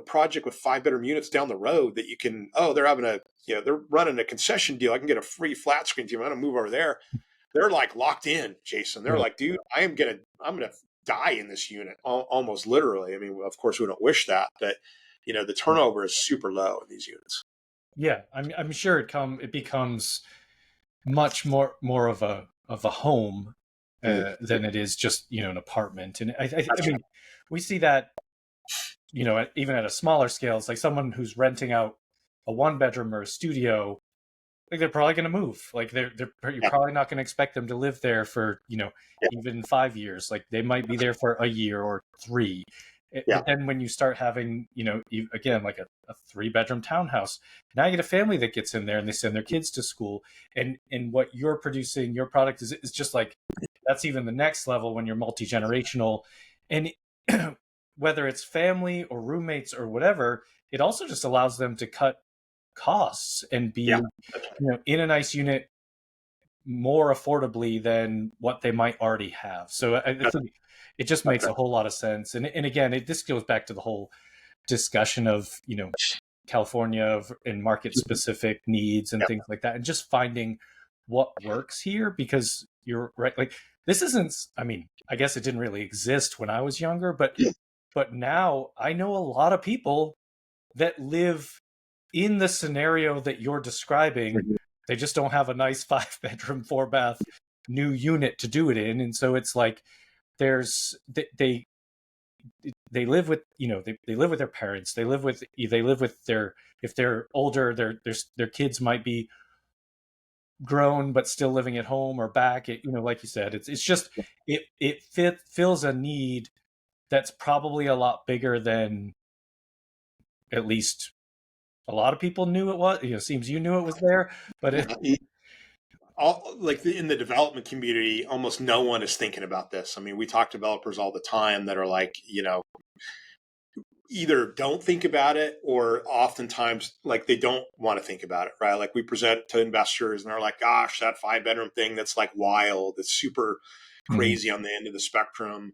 [SPEAKER 1] project with 5-bedroom units down the road that you can, they're having they're running a concession deal. I can get a free flat screen TV. I'm going to move over there. They're like locked in, Jason. They're like, dude, I'm going to die in this unit almost literally. I mean, of course we don't wish that, but the turnover is super low in these units.
[SPEAKER 3] Yeah, I'm sure it becomes much more of a home than it is just an apartment. And I mean, we see that even at a smaller scale. It's like someone who's renting out a 1-bedroom or a studio. Like they're probably going to move. Like you're probably not going to expect them to live there for even 5 years. Like they might be there for a year or 3. But then when you start having, again, like a 3-bedroom townhouse, now you get a family that gets in there and they send their kids to school. And what you're producing, your product is just like, that's even the next level when you're multi-generational. And whether it's family or roommates or whatever, it also just allows them to cut costs and be, in a nice unit more affordably than what they might already have. So I think it just makes a whole lot of sense. And again, this goes back to the whole discussion of, California and market specific needs and things like that. And just finding what works here, because you're right. Like, this isn't, I mean, I guess it didn't really exist when I was younger, but now I know a lot of people that live in the scenario that you're describing. They just don't have a nice 5-bedroom, 4-bath new unit to do it in. And so it's like, there's, they live with, they live with their parents. They live with their, if they're older, their kids might be grown but still living at home or back. Like you said, it's just, it fills a need that's probably a lot bigger than at least a lot of people knew it was. Seems you knew it was there, but
[SPEAKER 1] in the development community, almost no one is thinking about this. I mean, we talk to developers all the time that are like, either don't think about it or oftentimes like they don't want to think about it, right? Like we present to investors and they're like, gosh, that 5-bedroom thing, that's like wild. It's super crazy on the end of the spectrum.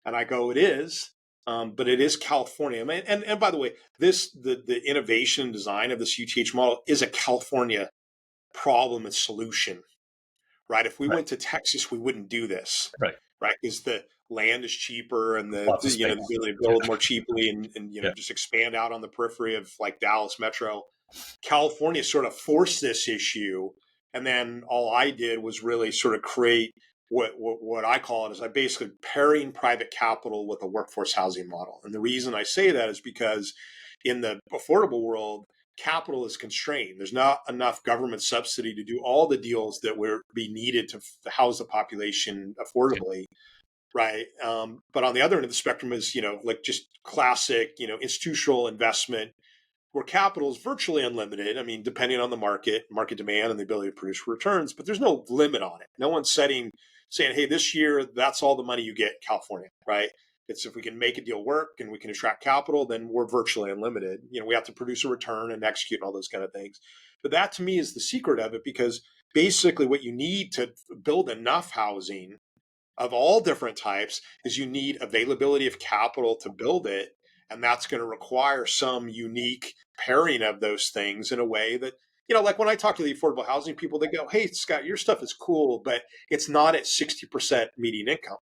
[SPEAKER 1] And I go, it is. But it is California. I mean, and by the way, the innovation design of this UTH model is a California problem and solution, right? If we
[SPEAKER 3] right,
[SPEAKER 1] went to Texas, we wouldn't do this,
[SPEAKER 3] right,
[SPEAKER 1] right? Because the land is cheaper and
[SPEAKER 3] lots of
[SPEAKER 1] the
[SPEAKER 3] space.
[SPEAKER 1] ability to build more cheaply and
[SPEAKER 3] Yeah,
[SPEAKER 1] just expand out on the periphery of like Dallas Metro. California sort of forced this issue, and then all I did was really sort of create what I call it is I basically pairing private capital with a workforce housing model. And the reason I say that is because in the affordable world, capital is constrained. There's not enough government subsidy to do all the deals that would be needed to house the population affordably, right? But on the other end of the spectrum is, like just classic, institutional investment where capital is virtually unlimited. I mean, depending on the market demand and the ability to produce returns, but there's no limit on it. No one's saying, hey, this year, that's all the money you get, California, right? It's if we can make a deal work and we can attract capital, then we're virtually unlimited. We have to produce a return and execute all those kind of things. But that to me is the secret of it, because basically what you need to build enough housing of all different types is you need availability of capital to build it. And that's going to require some unique pairing of those things in a way that, like when I talk to the affordable housing people, they go, hey, Scott, your stuff is cool, but it's not at 60% median income.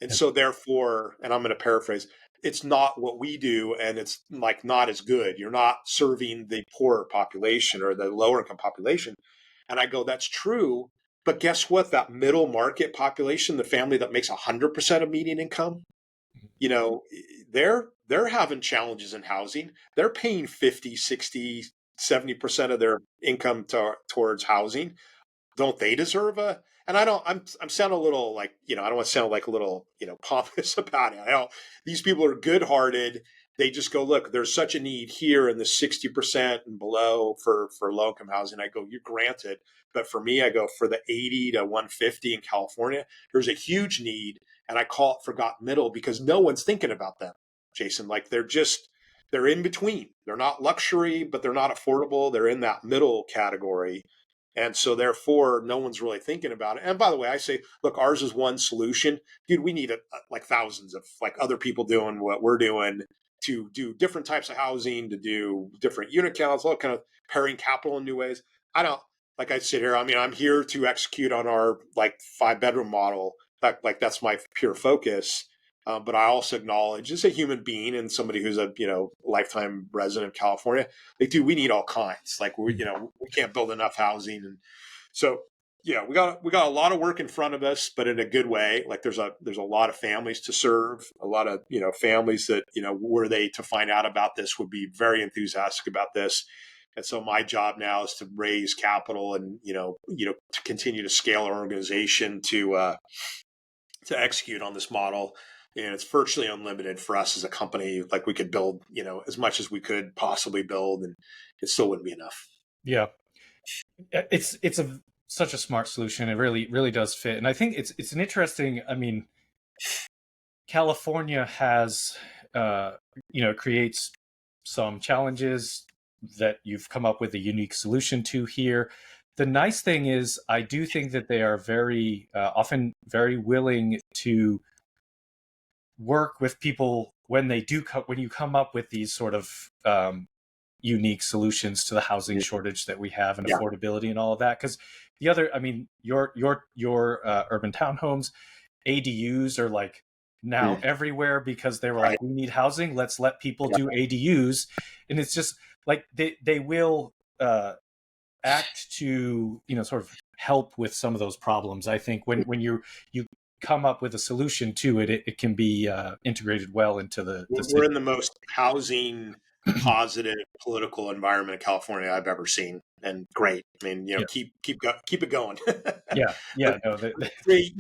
[SPEAKER 1] And so therefore, and I'm going to paraphrase, it's not what we do, and it's like not as good. You're not serving the poorer population or the lower income population. And I go, that's true. But guess what? That middle market population, the family that makes 100% of median income, you know, they're having challenges in housing. They're paying 50, 60, 70% of their income towards housing. Don't they deserve a? And I don't. I'm sounding a little like, I don't want to sound like a little, pompous about it. I don't. These people are good-hearted. They just go, look, there's such a need here in the 60% and below for low-income housing. I go, you're granted. But for me, I go, for the 80 to 150 in California, there's a huge need, and I call it forgotten middle because no one's thinking about them, Jason. Like they're in between. They're not luxury, but they're not affordable. They're in that middle category. And so therefore, no one's really thinking about it. And by the way, I say, look, ours is one solution. Dude, we need like thousands of like other people doing what we're doing to do different types of housing, to do different unit counts, all kind of pairing capital in new ways. I don't, like I sit here, I mean, I'm here to execute on our like 5-bedroom model. Like that's my pure focus. But I also acknowledge as a human being and somebody who's a lifetime resident of California, like, dude, we need all kinds. Like we can't build enough housing, and so we got a lot of work in front of us, but in a good way. Like there's a lot of families to serve, a lot of families that were they to find out about this would be very enthusiastic about this. And so my job now is to raise capital and to continue to scale our organization to execute on this model. And it's virtually unlimited for us as a company. Like we could build, as much as we could possibly build, and it still wouldn't be enough.
[SPEAKER 3] Yeah, it's such a smart solution. It really does fit, and I think it's an interesting. I mean, California has creates some challenges that you've come up with a unique solution to here. The nice thing is, I do think that they are very often very willing to work with people when they do when you come up with these sort of unique solutions to the housing shortage that we have and affordability and all of that. Because the other, I mean, your urban townhomes, ADUs are like now everywhere because they were like, we need housing. Let's let people do ADUs, and it's just like they will act to sort of help with some of those problems. I think when you come up with a solution to it, it can be integrated well into the
[SPEAKER 1] We're
[SPEAKER 3] city.
[SPEAKER 1] in the most housing positive political environment in California I've ever seen, and great. I mean, keep it going.
[SPEAKER 3] Yeah. No,
[SPEAKER 1] Create,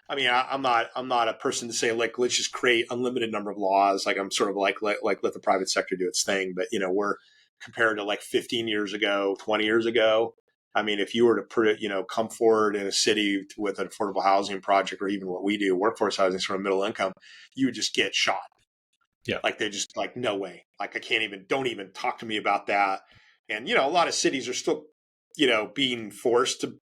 [SPEAKER 1] I mean, I'm not a person to say like let's just create unlimited number of laws. Like I'm sort of like let the private sector do its thing. But we're compared to like 15 years ago, 20 years ago. I mean, if you were to put come forward in a city with an affordable housing project, or even what we do, workforce housing, sort of middle income, you would just get shot.
[SPEAKER 3] Yeah.
[SPEAKER 1] Like they just like, no way. Like don't even talk to me about that. And, a lot of cities are still, being forced to,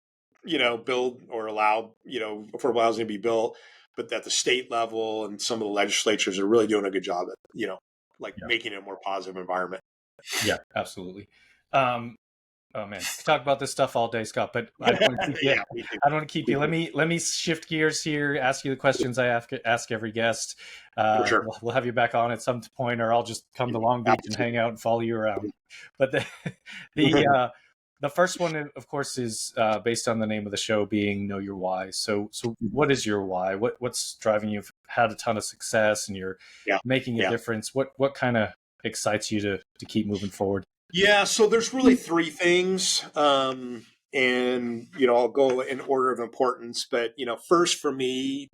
[SPEAKER 1] build or allow, affordable housing to be built. But at the state level and some of the legislatures are really doing a good job at, making it a more positive environment.
[SPEAKER 3] Yeah, absolutely. Oh man, we could talk about this stuff all day, Scott, but I don't want to keep you. I don't want to keep you. Let me shift gears here. Ask you the questions I ask every guest.
[SPEAKER 1] For sure.
[SPEAKER 3] We'll have you back on at some point, or I'll just come to Long Beach and hang out and follow you around. But the first one, of course, is based on the name of the show being Know Your Why. So what is your why? What's driving you? You've had a ton of success and you're making a difference. What kind of excites you to keep moving forward?
[SPEAKER 1] Yeah, so there's really three things, and I'll go in order of importance. But first for me,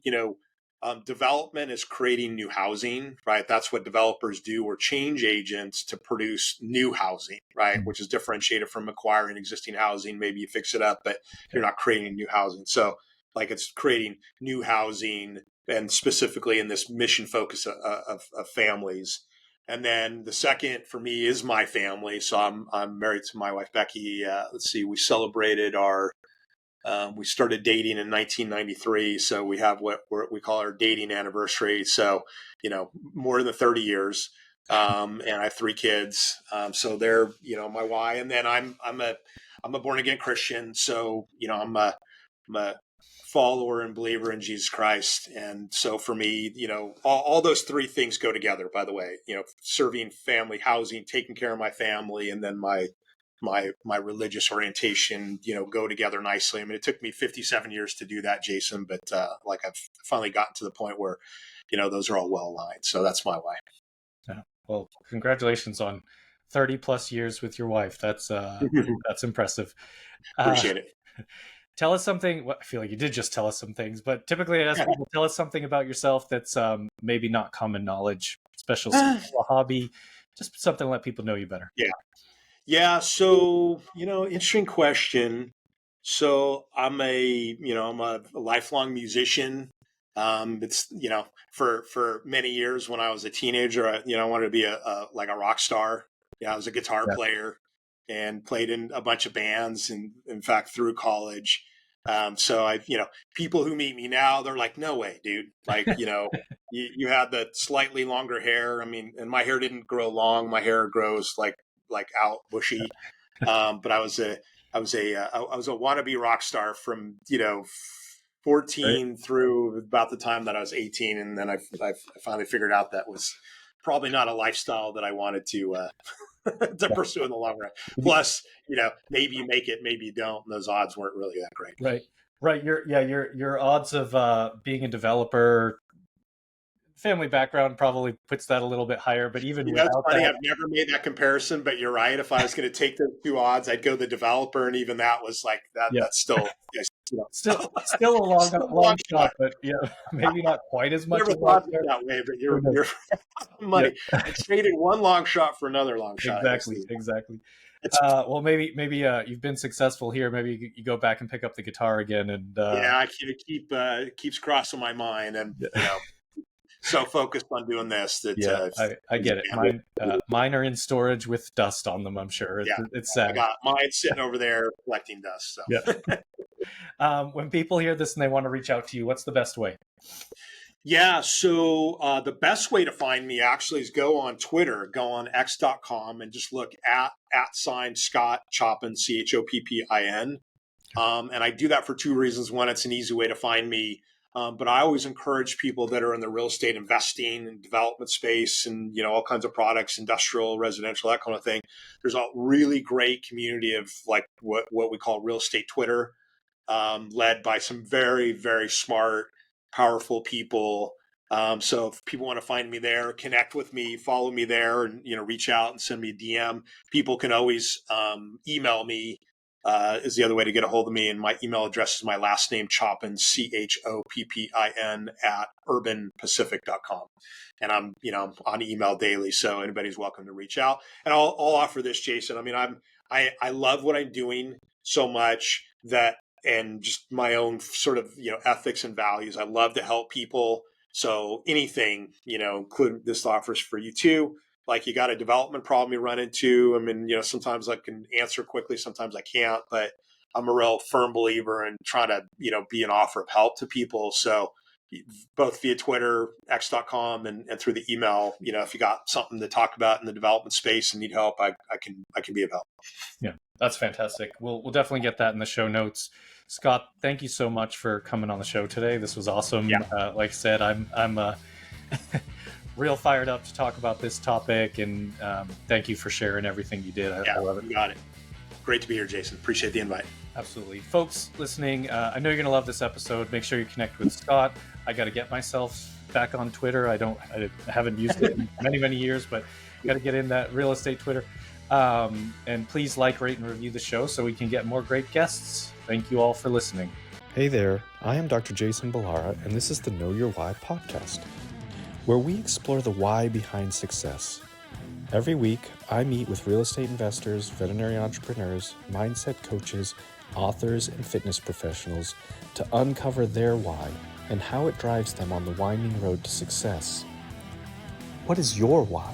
[SPEAKER 1] development is creating new housing, right? That's what developers do. We're change agents to produce new housing, right? Which is differentiated from acquiring existing housing. Maybe you fix it up, but you're not creating new housing. So, like, it's creating new housing, and specifically in this mission focus of families. And then the second for me is my family. So I'm married to my wife Becky. Let's see, we celebrated we started dating in 1993. So we have what we call our dating anniversary. So more than 30 years. And I have three kids. So they're my why. And then I'm a born again Christian. So I'm a follower and believer in Jesus Christ. And so for me, all those three things go together, by the way, serving family, housing, taking care of my family, and then my religious orientation, go together nicely. I mean, it took me 57 years to do that, Jason, but I've finally gotten to the point where, those are all well aligned. So that's my why.
[SPEAKER 3] Yeah. Well, congratulations on 30 plus years with your wife. That's impressive.
[SPEAKER 1] Appreciate it.
[SPEAKER 3] Tell us something. Well, I feel like you did just tell us some things, but typically I ask people, tell us something about yourself that's maybe not common knowledge, special skill, a hobby, just something to let people know you better.
[SPEAKER 1] Yeah. So, interesting question. So I'm a lifelong musician. It's, for many years when I was a teenager, I wanted to be a rock star. Yeah. I was a guitar player and played in a bunch of bands, and in fact, through college. So people who meet me now, they're like, no way, dude. Like, you had the slightly longer hair. I mean, and my hair didn't grow long. My hair grows like out bushy. But I was a wannabe rock star from, 14 through about the time that I was 18. And then I finally figured out that was probably not a lifestyle that I wanted to to pursue in the long run. Plus, maybe you make it, maybe you don't. And those odds weren't really that great.
[SPEAKER 3] Right. Your odds of being a developer, family background probably puts that a little bit higher, but even
[SPEAKER 1] That's funny.
[SPEAKER 3] that,
[SPEAKER 1] I've never made that comparison, but you're right. If I was going to take those two odds, I'd go the developer, and even that was like that. That's still
[SPEAKER 3] still a long shot, but maybe not quite as much.
[SPEAKER 1] Never thought of it that way, but you're money. I traded one long shot for another long shot.
[SPEAKER 3] Exactly. Well, maybe you've been successful here. Maybe you go back and pick up the guitar again, and
[SPEAKER 1] I keeps crossing my mind, and so focused on doing this that
[SPEAKER 3] I get it. Mine are in storage with dust on them. I'm sure. It's sad.
[SPEAKER 1] I got mine sitting over there collecting dust. So
[SPEAKER 3] when people hear this and they want to reach out to you, what's the best way?
[SPEAKER 1] Yeah, so the best way to find me actually is go on Twitter, go on x.com and just look at sign Scott Choppin, Choppin. And I do that for two reasons. One, it's an easy way to find me. But I always encourage people that are in the real estate investing and development space and, all kinds of products, industrial, residential, that kind of thing. There's a really great community of like what we call real estate Twitter, led by some very, very smart, powerful people. So if people want to find me there, connect with me, follow me there, and reach out and send me a DM. People can always email me. Is the other way to get a hold of me, and my email address is my last name Choppin, Choppin at urbanpacific.com. And I'm on email daily, so anybody's welcome to reach out. And I'll offer this, Jason. I mean, I love what I'm doing so much that, and just my own sort of ethics and values. I love to help people. So anything, including this offers for you too. Like you got a development problem you run into. I mean, sometimes I can answer quickly, sometimes I can't, but I'm a real firm believer in trying to, be an offer of help to people. So both via Twitter, x.com, and through the email, if you got something to talk about in the development space and need help, I can be of help.
[SPEAKER 3] Yeah, that's fantastic. We'll definitely get that in the show notes. Scott, thank you so much for coming on the show today. This was awesome.
[SPEAKER 1] Yeah.
[SPEAKER 3] Like I said, I'm real fired up to talk about this topic, and thank you for sharing everything you did. I love it.
[SPEAKER 1] You got it. Great to be here, Jason. Appreciate the invite.
[SPEAKER 3] Absolutely. Folks listening, I know you're going to love this episode. Make sure you connect with Scott. I got to get myself back on Twitter. I haven't used it in many, many years, but got to get in that real estate Twitter. And please like, rate, and review the show so we can get more great guests. Thank you all for listening.
[SPEAKER 2] Hey there, I am Dr. Jason Balara, and this is the Know Your Why podcast, where we explore the why behind success. Every week, I meet with real estate investors, veterinary entrepreneurs, mindset coaches, authors, and fitness professionals to uncover their why and how it drives them on the winding road to success. What is your why?